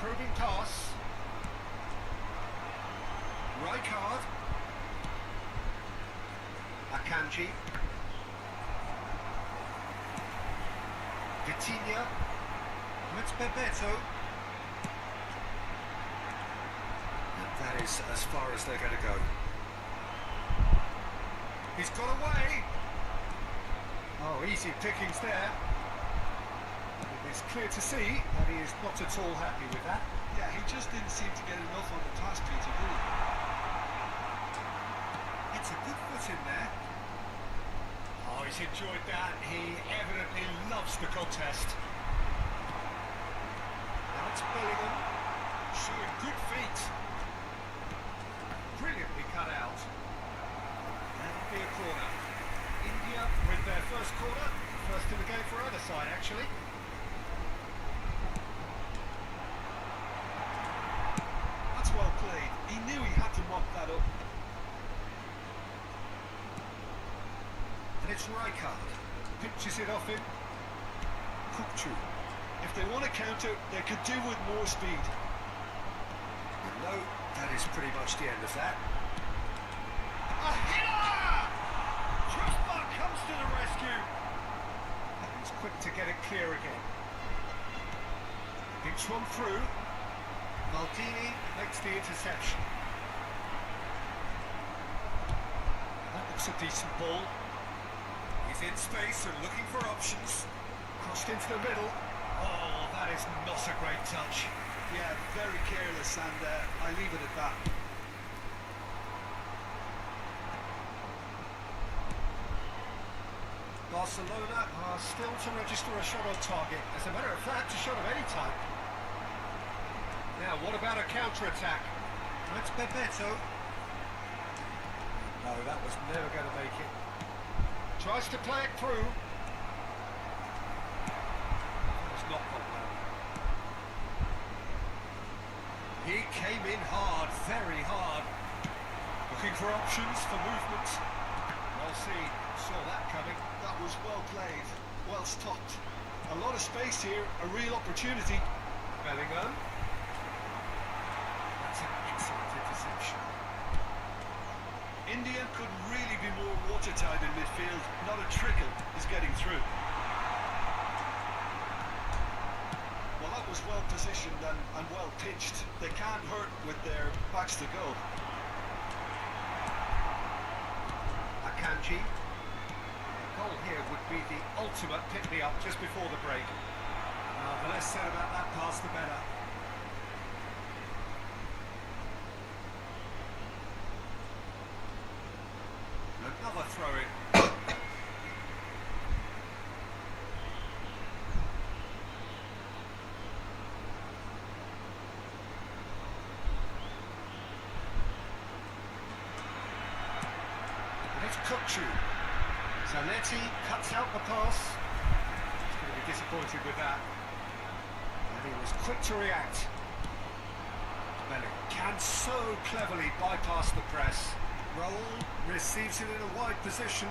Probing pass. Rijkaard. Akanji. Vitinha. It's Bebeto. And that is as far as they're going to go. He's got away. Oh, easy pickings there. It's clear to see that he is not at all happy with that. Yeah, he just didn't seem to get enough on the pass, Peter, did he? It's a good foot in there. Oh, he's enjoyed that. He evidently loves the contest. Now it's Bellingham, showing good feet. Brilliantly cut out. That'll be a corner. India with their first corner. First in the game for either side, actually. That's well played. He knew he had to mop that up. And it's Rijkaard. Pinches it off him. Kukçu. If they want to counter, they could do with more speed. No, that is pretty much the end of that. A header! Trustmark comes to the rescue. And he's quick to get it clear again. It's one through. Maldini makes the interception. That looks a decent ball. He's in space and looking for options. Crossed into the middle. Oh, that is not a great touch. Yeah, very careless, and I leave it at that. Barcelona are still to register a shot on target. As a matter of fact, a shot of any type. Now, what about a counter-attack? That's Bebeto. No, that was never going to make it. Tries to play it through. It's not gone well. He came in hard, very hard. Looking for options for movement. Well seen, saw that coming. That was well played, well stopped. A lot of space here, a real opportunity. Bellingham. That's an excellent interception. India could really be more watertight in midfield. Not a trickle is getting through. Well, that was well positioned and well pitched. They can't hurt with their backs to goal. Akanji. A goal here would be the ultimate pick-me-up just before the break. The less said about that pass, the better. Another throw-in. And it's Kukçu. Zanetti cuts out the pass. He's going to be disappointed with that. And he was quick to react. Bellingham can so cleverly bypass the press. Raul receives it in a wide position.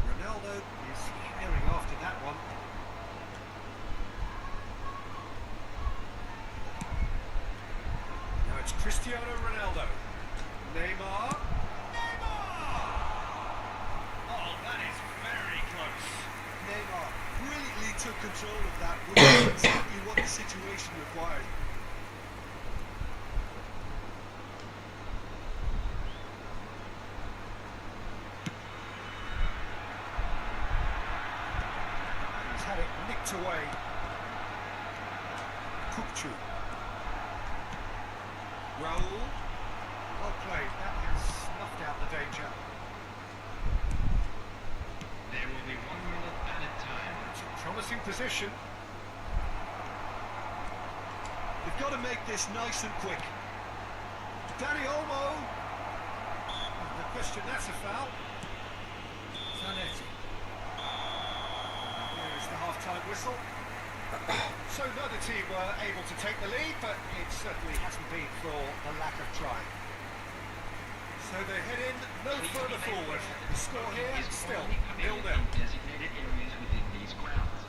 Ronaldo is carrying after that one. Now it's Cristiano Ronaldo. Neymar. Oh, that is very close. Neymar brilliantly took control of that, which is exactly what the situation required. Had it nicked away. Kukçu. Raul. Well played. That has snuffed out the danger. There will be 1 minute added time. It's a promising position. They've got to make this nice and quick. Danny Olmo. The question, that's a foul. Zanetti. There's the half-time whistle. So neither team were able to take the lead, but it certainly hasn't been for the lack of trying. So they head in no Please further be made forward. aware The score that here is still only permitted 0-0. in designated areas within these grounds.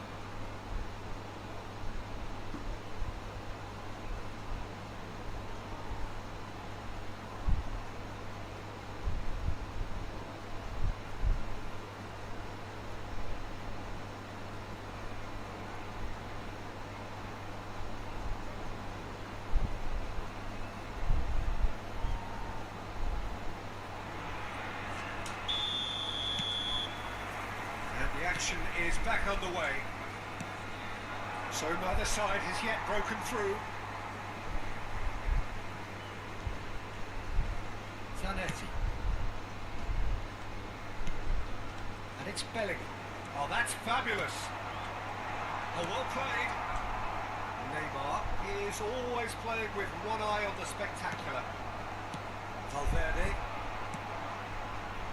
The action is back underway. So neither side has yet broken through. Zanetti. And it's Bellingham. Oh, that's fabulous. Oh, well played. Neymar is always playing with one eye on the spectacular. Valverde.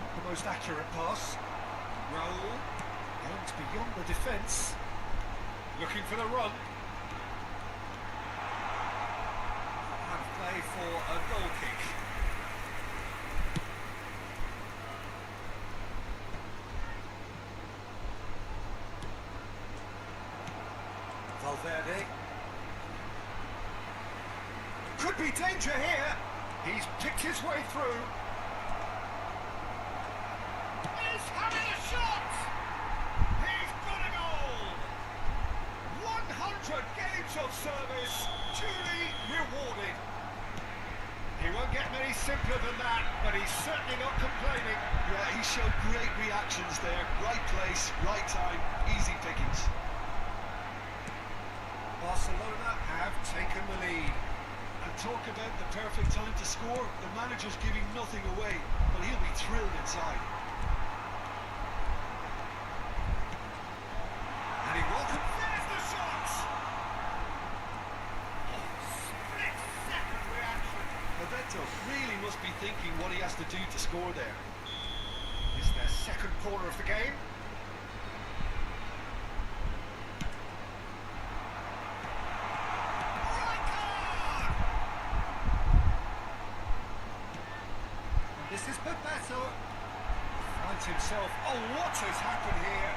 Not the most accurate pass. Raul. And beyond the defence. Looking for the run. And play for a goal kick. Valverde. Could be danger here. He's picked his way through. He's having a shot. He's got a goal. 100 games of service, duly rewarded. He won't get many simpler than that, but he's certainly not complaining. Yeah, he showed great reactions there. Right place, right time, easy pickings. Barcelona have taken the lead. And talk about the perfect time to score. The manager's giving nothing away, but he'll be thrilled inside. And he welcomes. There's the shot! Split-second reaction. Roberto really must be thinking what he has to do to score there. It's their second corner of the game. This is Bebeto. Finds himself. Oh, what has happened here?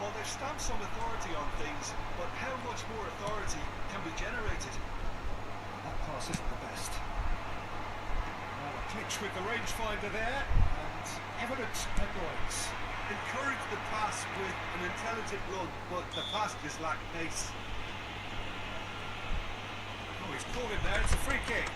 Well, they've stamped some authority on things, but how much more authority can be generated? That pass isn't the best. Now a glitch with the rangefinder there, and evident annoyance. Encourage the pass with an intelligent run, but the pass just lacked pace. Oh, he's caught him there. It's a free kick.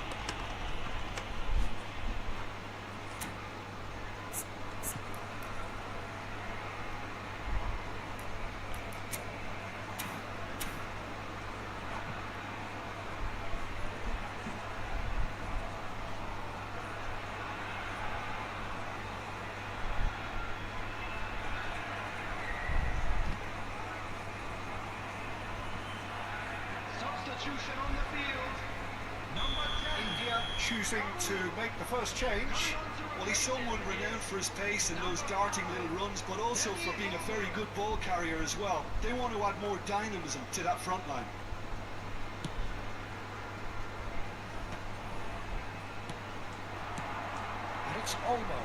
Substitution on the field. Number 10. India choosing to make the first change. Well, he's someone renowned for his pace and those darting little runs, but also for being a very good ball carrier as well. They want to add more dynamism to that front line. And it's Olmo.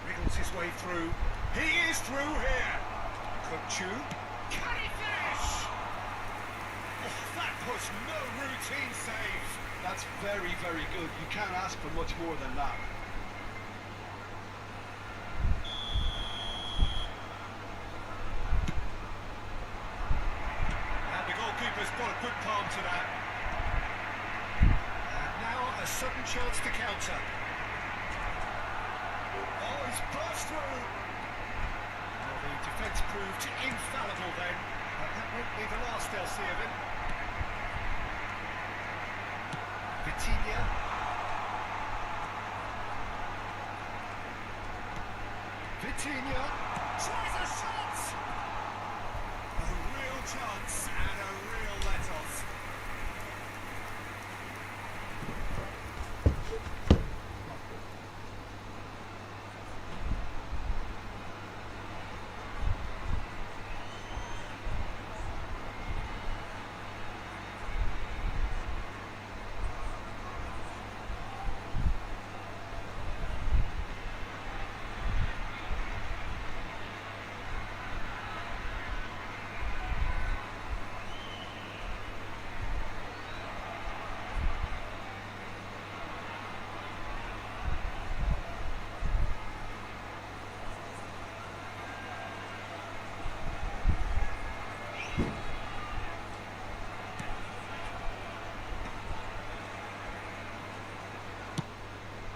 Wriggles his way through. He is through here. Kukchu. Can he finish? Oh, that was no routine save. That's very, very good. You can't ask for much more than that. And the goalkeeper's got a good palm to that. And now a sudden chance to counter. Oh, he's burst through. Well, the defence proved infallible then. But that won't be the last they'll see of him. Vitinha. Vitinha tries a shot! A real chance and a real let-off.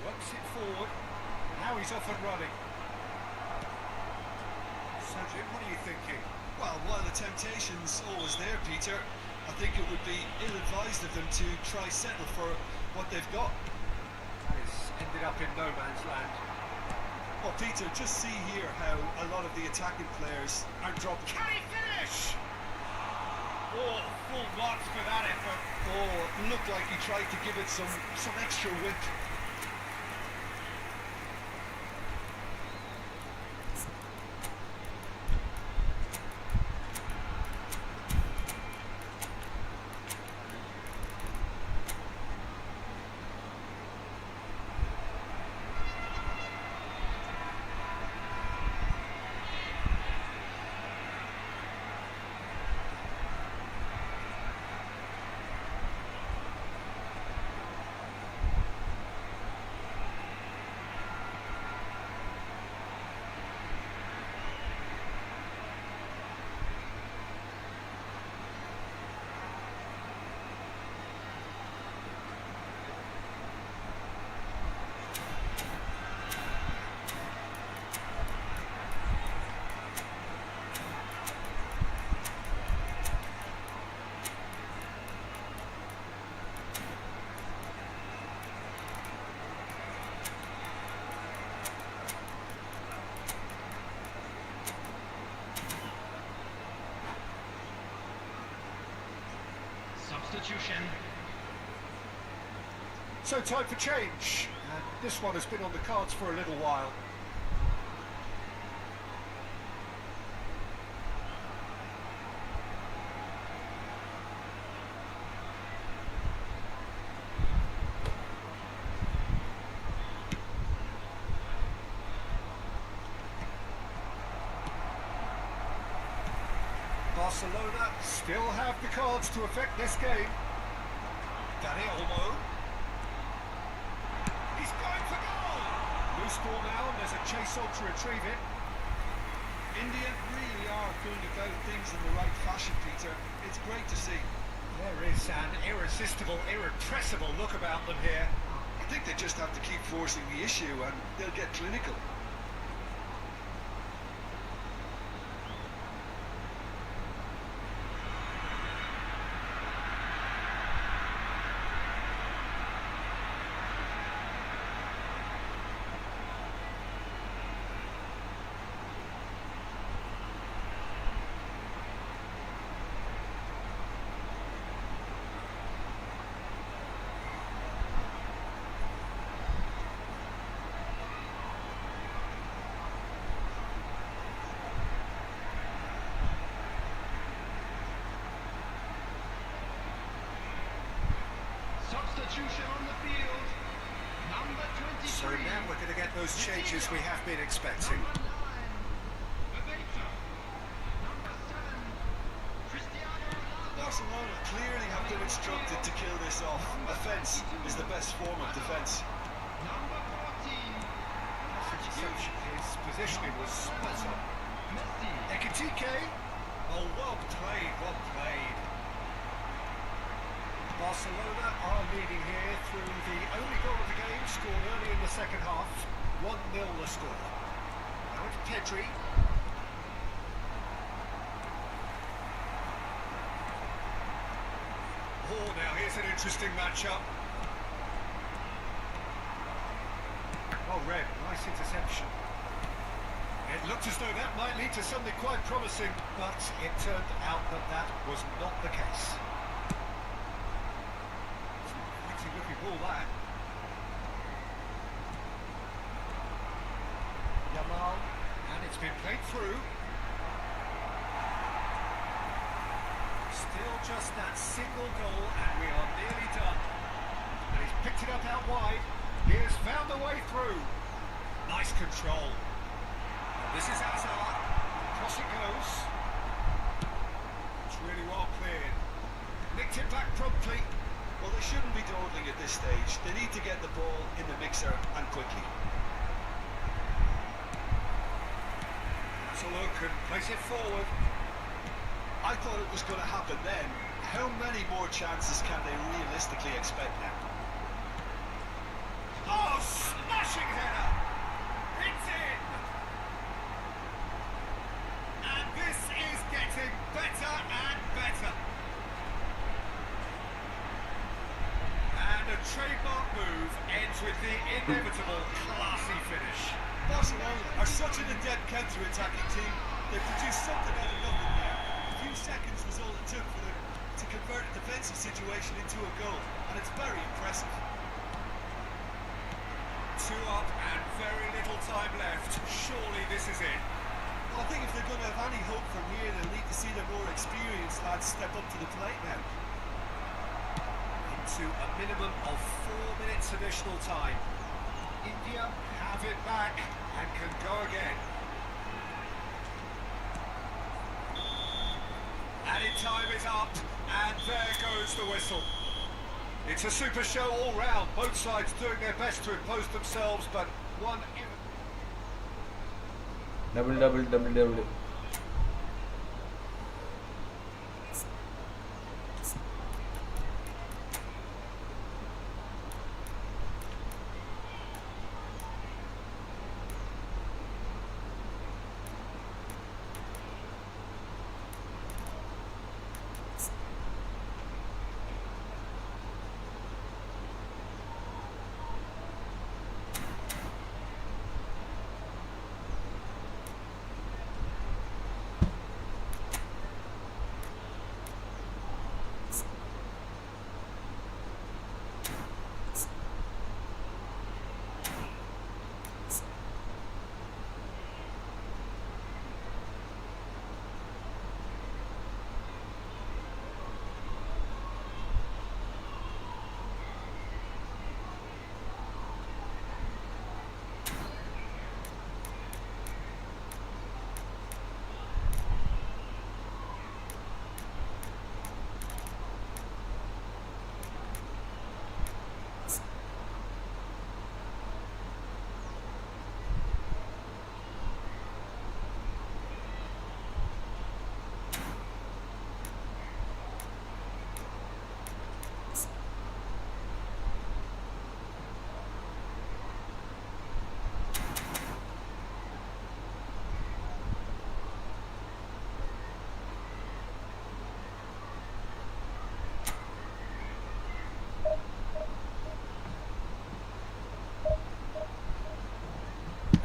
Works it forward. Now he's off and running. Jim, what are you thinking? Well, while the temptation's always there, Peter, I think it would be ill-advised of them to try settle for what they've got. That has ended up in no man's land. Well, Peter, just see here how a lot of the attacking players aren't dropping. Can he finish? Oh, full marks for that effort. Oh, it looked like he tried to give it some extra whip. Substitution. So time for change, and this one has been on the cards for a little while. Barcelona still have the cards to affect this game. Danny Olmo. He's going for goal. Loose ball now, and there's a chase on to retrieve it. India really are going about things in the right fashion, Peter. It's great to see. There is an irresistible, irrepressible look about them here. I think they just have to keep forcing the issue and they'll get clinical. Substitution on the field. Number 23. So now we're going to get those changes we have been expecting. Number 9, Babeta. Number 7, Cristiano Ronaldo. Barcelona clearly have been instructed to kill this off. Offence is the best form of defence. Number 14, Substitution. His positioning was spot on. Messi. Ekitike. Oh, well played, well played. Barcelona are leading here through the only goal of the game, scored early in the second half. 1-0 the score. Now it's Pedri. Oh, now here's an interesting matchup. Well read, nice interception. It looked as though that might lead to something quite promising, but it turned out that that was not the case. Looking ball that. Yamal, and it's been played through. Still just that single goal, and we are nearly done. And he's picked it up out wide. He has found a way through. Nice control. And this is Hazard. Across it goes. It's really well cleared. Nicked it back promptly. Well, they shouldn't be dawdling at this stage. They need to get the ball in the mixer and quickly. That's a look and place it forward. I thought it was going to happen then. How many more chances can they realistically expect now? Oh, smashing header! It's in! trademark move ends with the inevitable classy finish. Barcelona are such an adept counter-attacking team. They produced something out of nothing there. A few seconds was all it took for them to convert a defensive situation into a goal, and it's very impressive. 2 up and very little time left. Surely this is it. Well, I think if they're going to have any hope from here, they'll need to see their more experienced lads step up to the plate now. Into a minimum of 4 minutes additional time. India have it back and can go again. Added time is up, and there goes the whistle. It's a super show all round, both sides doing their best to impose themselves, but one... double.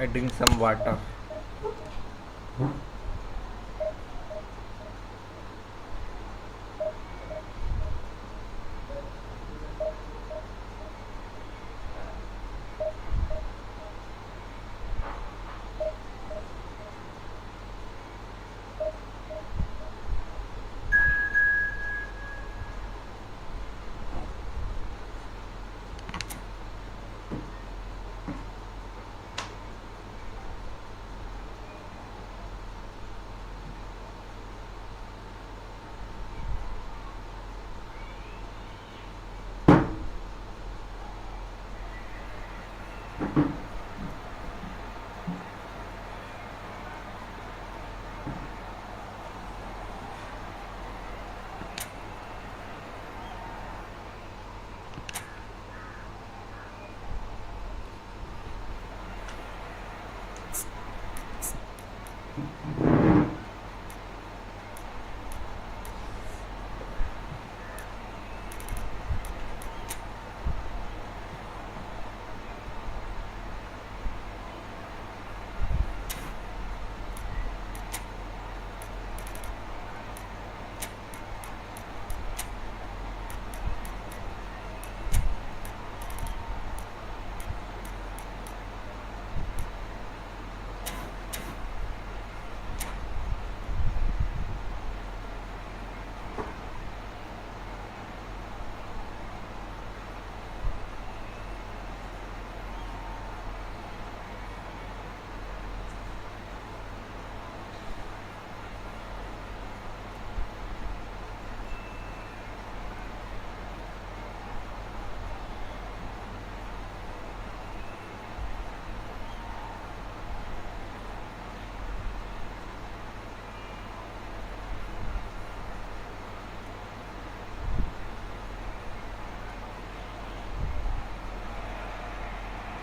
I drink some water.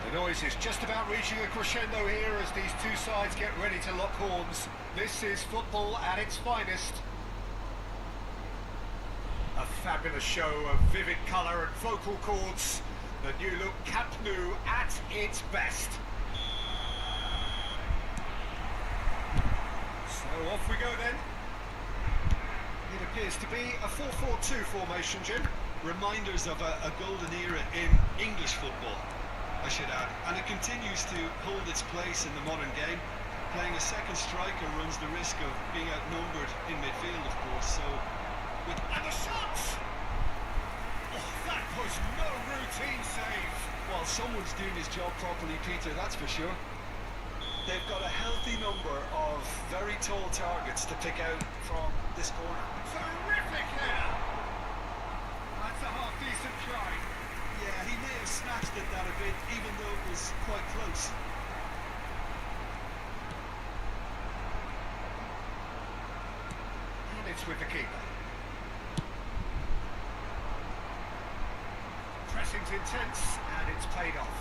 The noise is just about reaching a crescendo here as these two sides get ready to lock horns. This is football at its finest. A fabulous show of vivid colour and vocal cords. The new look Camp Nou at its best. So off we go then. It appears to be a 4-4-2 formation, Jim. Reminders of a golden era in English football, I should add. And it continues to hold its place in the modern game. Playing a second striker runs the risk of being outnumbered in midfield, of course. So, And the shots! Oh, that was no routine save. well, someone's doing his job properly, Peter, that's for sure. They've got a healthy number of very tall targets to pick out from this corner. Terrific header! That's a half-decent try. Yeah, he may have snatched at that a bit, even though it was quite close. And it's with the keeper. Pressing's intense, and it's paid off.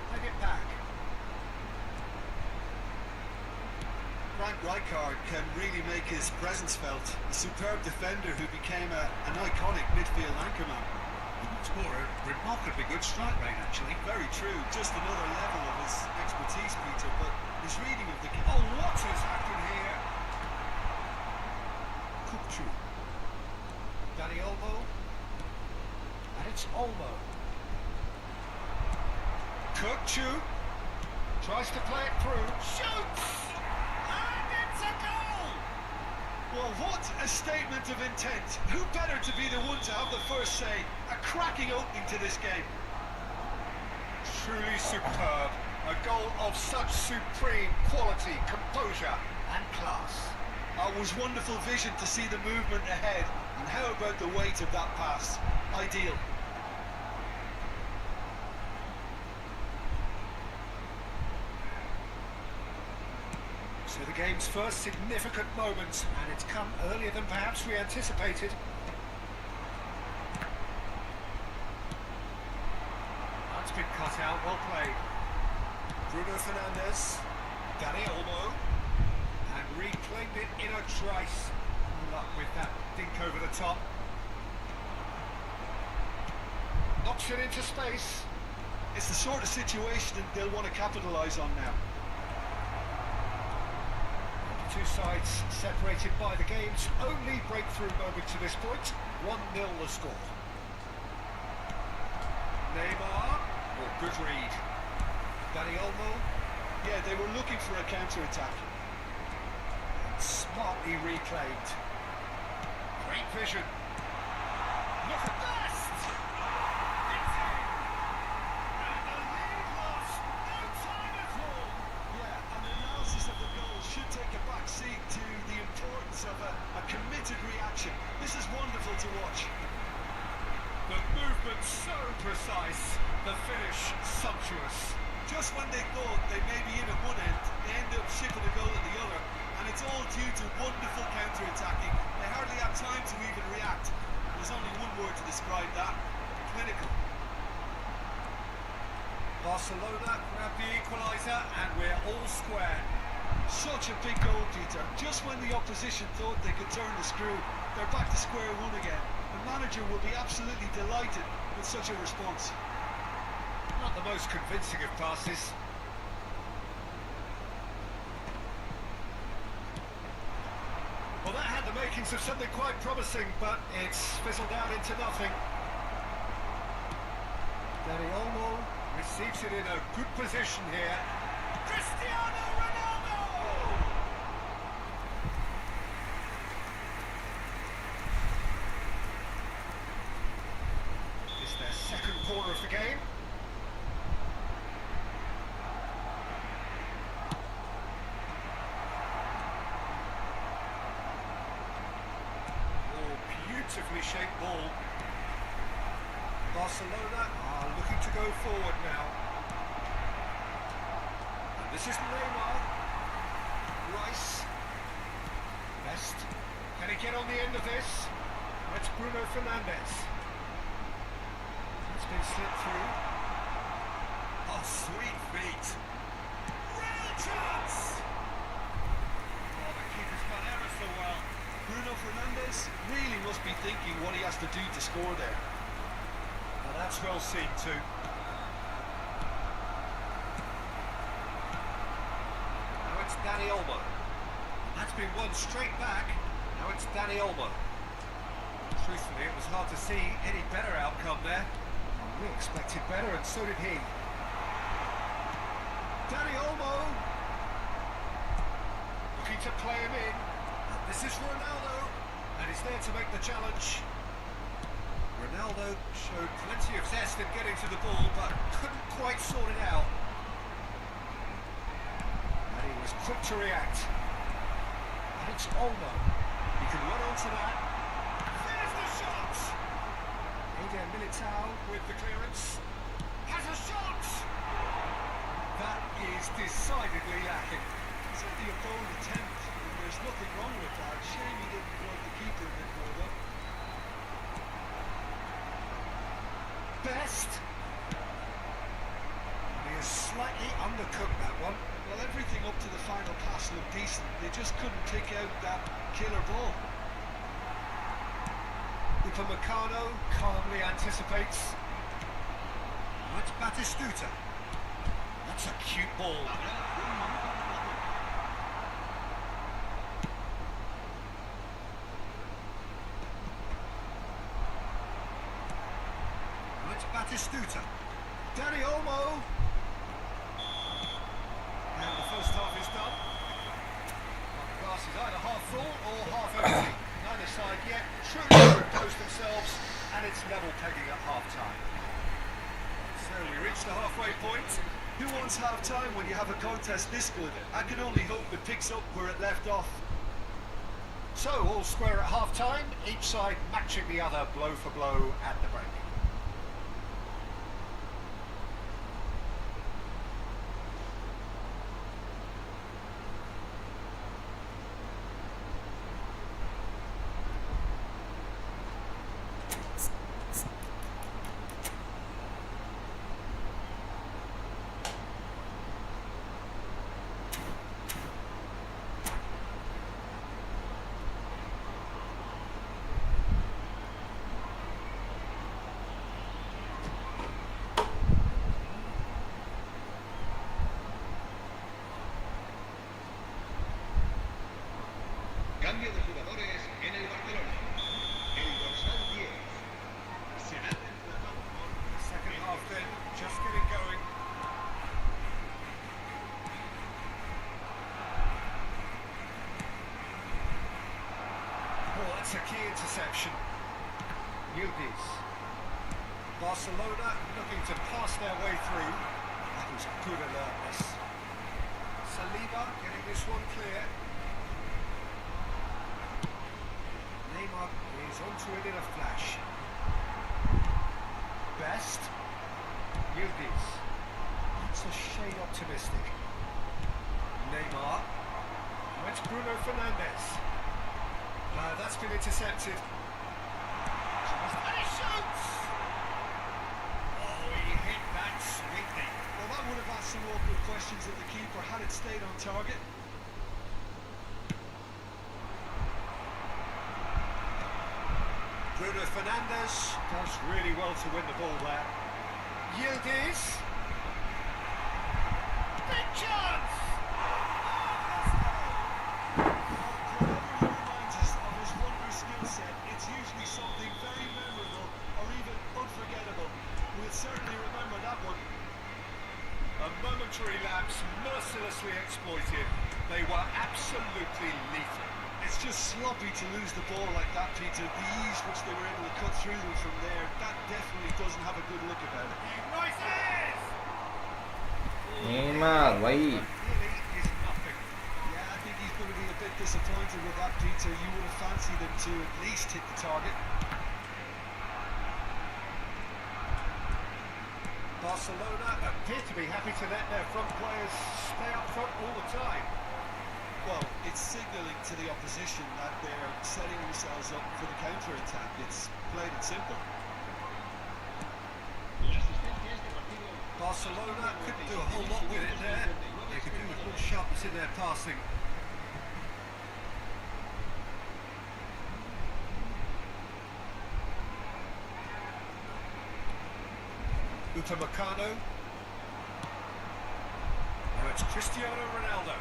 Played it back. Frank Rijkaard can really make his presence felt. A superb defender who became an iconic midfield anchorman. What's more, a remarkably good strike rate, actually. Very true, just another level of his expertise, Peter, but his reading of the game. Oh, what has happened here? Kupchu. Danny Olmo. And it's Olmo. Kupchu Tries to play it through. Shoots! And it's a goal! Well, what a statement of intent. Who better to be the one to have the first say? A cracking opening to this game. Truly superb. A goal of such supreme quality, composure and class. It was wonderful vision to see the movement ahead. And how about the weight of that pass? Ideal. So the game's first significant moment, and it's come earlier than perhaps we anticipated. That's been cut out, well played. Bruno Fernandes, Danny Olmo, and reclaimed it in a trice. Luck with that dink over the top. Knocks it into space. It's the sort of situation they'll want to capitalise on now. Two sides separated by the game's only breakthrough moment to this point. 1-0 the score. Neymar, or good read. Danny Olmo, Yeah, they were looking for a counter-attack. smartly reclaimed. Great vision. Look at that! It's in! And the lead lost no time at all. Yeah, and the analysis of the goal should take a back seat to the importance of a committed reaction. This is wonderful to watch. The movement so precise, the finish sumptuous. Just when they thought they may be in at one end, they end up shipping a goal at the other. And it's all due to wonderful counter-attacking. They hardly have time to even react. There's only one word to describe that: clinical. Barcelona grab the equaliser and we're all square. Such a big goal, Peter. Just when the opposition thought they could turn the screw, they're back to square one again. The manager will be absolutely delighted with such a response. Not the most convincing of passes. Well, that had the makings of something quite promising, but it's fizzled out into nothing. Danny Olmo receives it in a good position here. Cristiano Ronaldo! It's their second corner of the game. Beautifully shaped ball. Barcelona are looking to go forward now. And this is Neymar. Rice. Best. Can he get on the end of this? That's Bruno Fernandes. It's been slipped through. Oh, sweet feet. Real chance! Oh, the keeper's done ever so well. Bruno Fernandes really must be thinking what he has to do to score there. Well, that's well seen too. Won straight back. Now it's Danny Olmo. Truthfully, it was hard to see any better outcome there. We expected better, and so did he. Danny Olmo. Looking to play him in. And this is Ronaldo. And he's there to make the challenge. Ronaldo showed plenty of zest in getting to the ball, but couldn't quite sort it out. And he was quick to react. And it's Olmo. He can run onto that. There's the shot! Eden Militao With the clearance. Has a shot! That is decidedly lacking. It's only a bold attempt, and there's nothing wrong with that. Shame he didn't plug the keeper a bit more, though. Best. He has slightly undercooked that one. Well, everything up to the final pass looked decent. They just couldn't pick out that killer ball. Upamecano calmly anticipates. Now it's Batistuta. That's a cute ball. Now it's Batistuta. Danny Olmo. And the first half is done. Well, the glass is either half full or half empty. Neither side yet truly imposed themselves, and it's level pegging at half-time. So we reach the halfway point. Who wants half-time when you have a contest this good? I can only hope it picks up where it left off. So, all square at half-time, each side matching the other blow for blow at the break. Cambio de jugadores en el Barcelona. El dorsal 10 será reemplazado por Second half then, just getting going. Oh, that's a key interception. Yildiz. Barcelona looking to pass their way through. That was good alertness. Saliba getting this one clear. Neymar is onto it in a flash. Best. Yildiz. That's a shade optimistic. Neymar. Now it's Bruno Fernandes. That's been intercepted. And he shoots! Oh, he hit that sweetly. Well, that would have asked some awkward questions of the keeper had it stayed on target. Bruno Fernandes does really well to win the ball there. Yildiz. Big chance! Whenever he reminds us of his wondrous skill set, it's usually something very memorable or even unforgettable. We'll certainly remember that one. A momentary lapse mercilessly exploited. They were absolutely lethal. It's just sloppy to lose the ball like that, Peter. The ease which they were able to cut through them from there, that definitely doesn't have a good look about it. Noises! Neymar, why? Really is nothing. Yeah, I think he's going to be a bit disappointed with that, Peter. You would have fancied him to at least hit the target. Barcelona appear to be happy to let their front players stay up front all the time. Well, it's signalling to the opposition that they're setting themselves up for the counter-attack. It's plain and simple. las asistencias de partido. Barcelona couldn't do a whole lot with it there. They could do with more sharpness in their passing. Upamecano. Now it's Cristiano Ronaldo.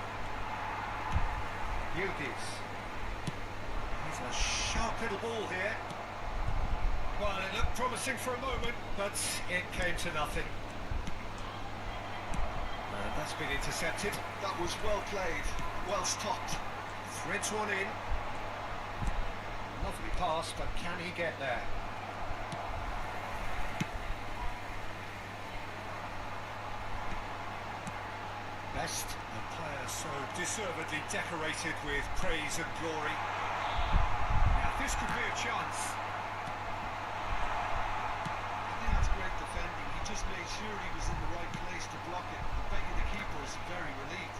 Yildiz. quick little ball here. Well, it looked promising for a moment, but it came to nothing. And that's been intercepted. That was well played, well stopped. Threads one in. Lovely pass, but can he get there? Best, a player so deservedly decorated with praise and glory. Now this could be a chance. I think that's great defending. He just made sure he was in the right place to block it. I bet you the keeper is very relieved.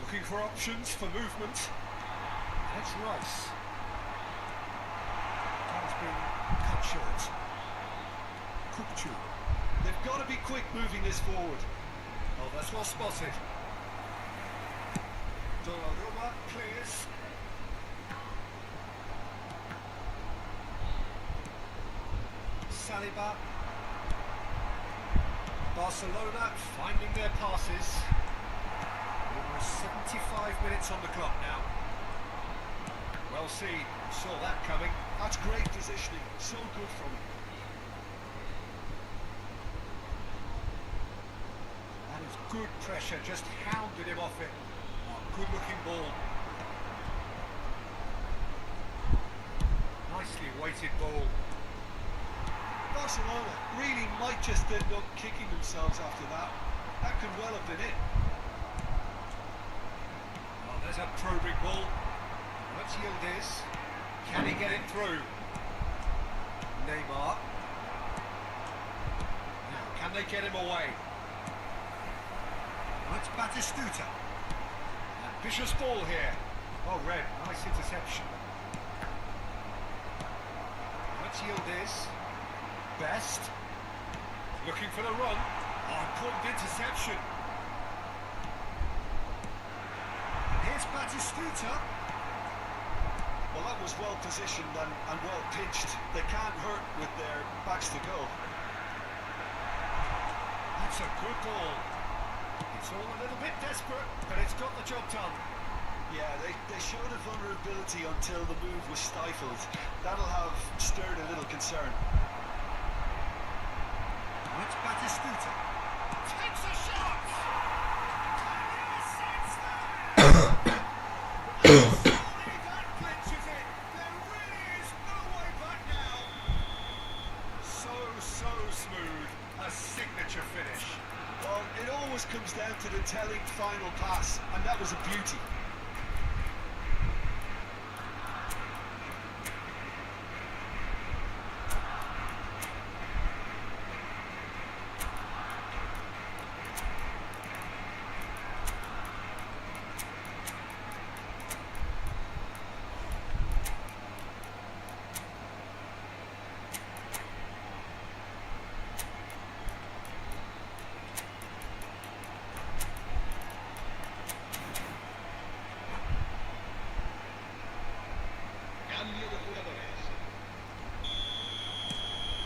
Looking for options for movement. That's Rice. That has been cut short. Kupchu. They've got to be quick moving this forward. Oh, that's well spotted. Donnarumma clears. Saliba. Barcelona finding their passes. Almost 75 minutes on the clock now. Well seen, saw that coming. That's great positioning, so good from him. That is good pressure, just hounded him off it. Oh, good looking ball. Nicely weighted ball. Barcelona really might just end up kicking themselves after that. That could well have been it. Oh, there's a probing ball. Let's yield this. Can he get it through? Neymar. Now, can they get him away? Let's Batistuta. Ambitious ball here. Oh, Red, nice interception. Let's yield this. Best. Looking for the run. Oh, important interception. And here's Batistuta. Well, that was well positioned and well pitched. They can't hurt with their backs to go. That's a good ball. It's all a little bit desperate, but it's got the job done. Yeah, they showed a vulnerability until the move was stifled. That'll have stirred a little concern. It's Batistuta. Takes a shot! Surely that clinches it. There really is no way back now. So smooth. A signature finish. Well, it always comes down to the telling final pass, and that was a beauty.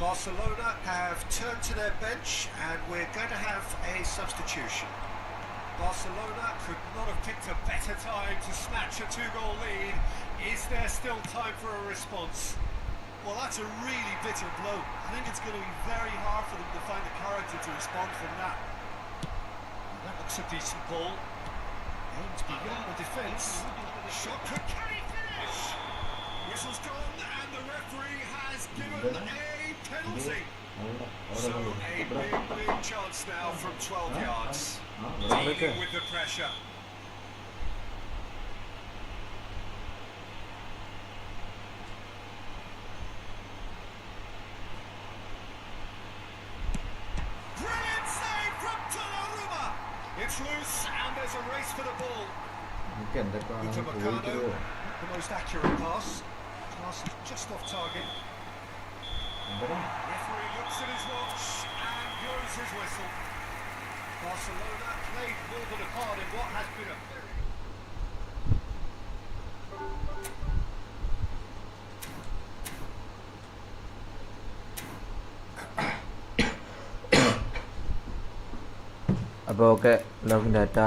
Barcelona have turned to their bench and we're going to have a substitution. Barcelona could not have picked a better time to snatch a 2-goal lead. Is there still time for a response? Well, that's a really bitter blow. I think it's going to be very hard for them to find the character to respond from that. That looks a decent ball. Aims beyond the defence. Shot could carry finish. Whistle's gone and the referee has given a penalty. So a big chance now from 12 yards. Dealing with the pressure. Brilliant save from Donnarumma. It's loose and there's a race for the ball. Upamecano, the most accurate pass. Pass is just off target. Referee looks at his watch and blows his whistle. Barcelona played more than a part in what has been a very... അപ്പോൾ okay എല്ലാവർക്കും ടാറ്റ.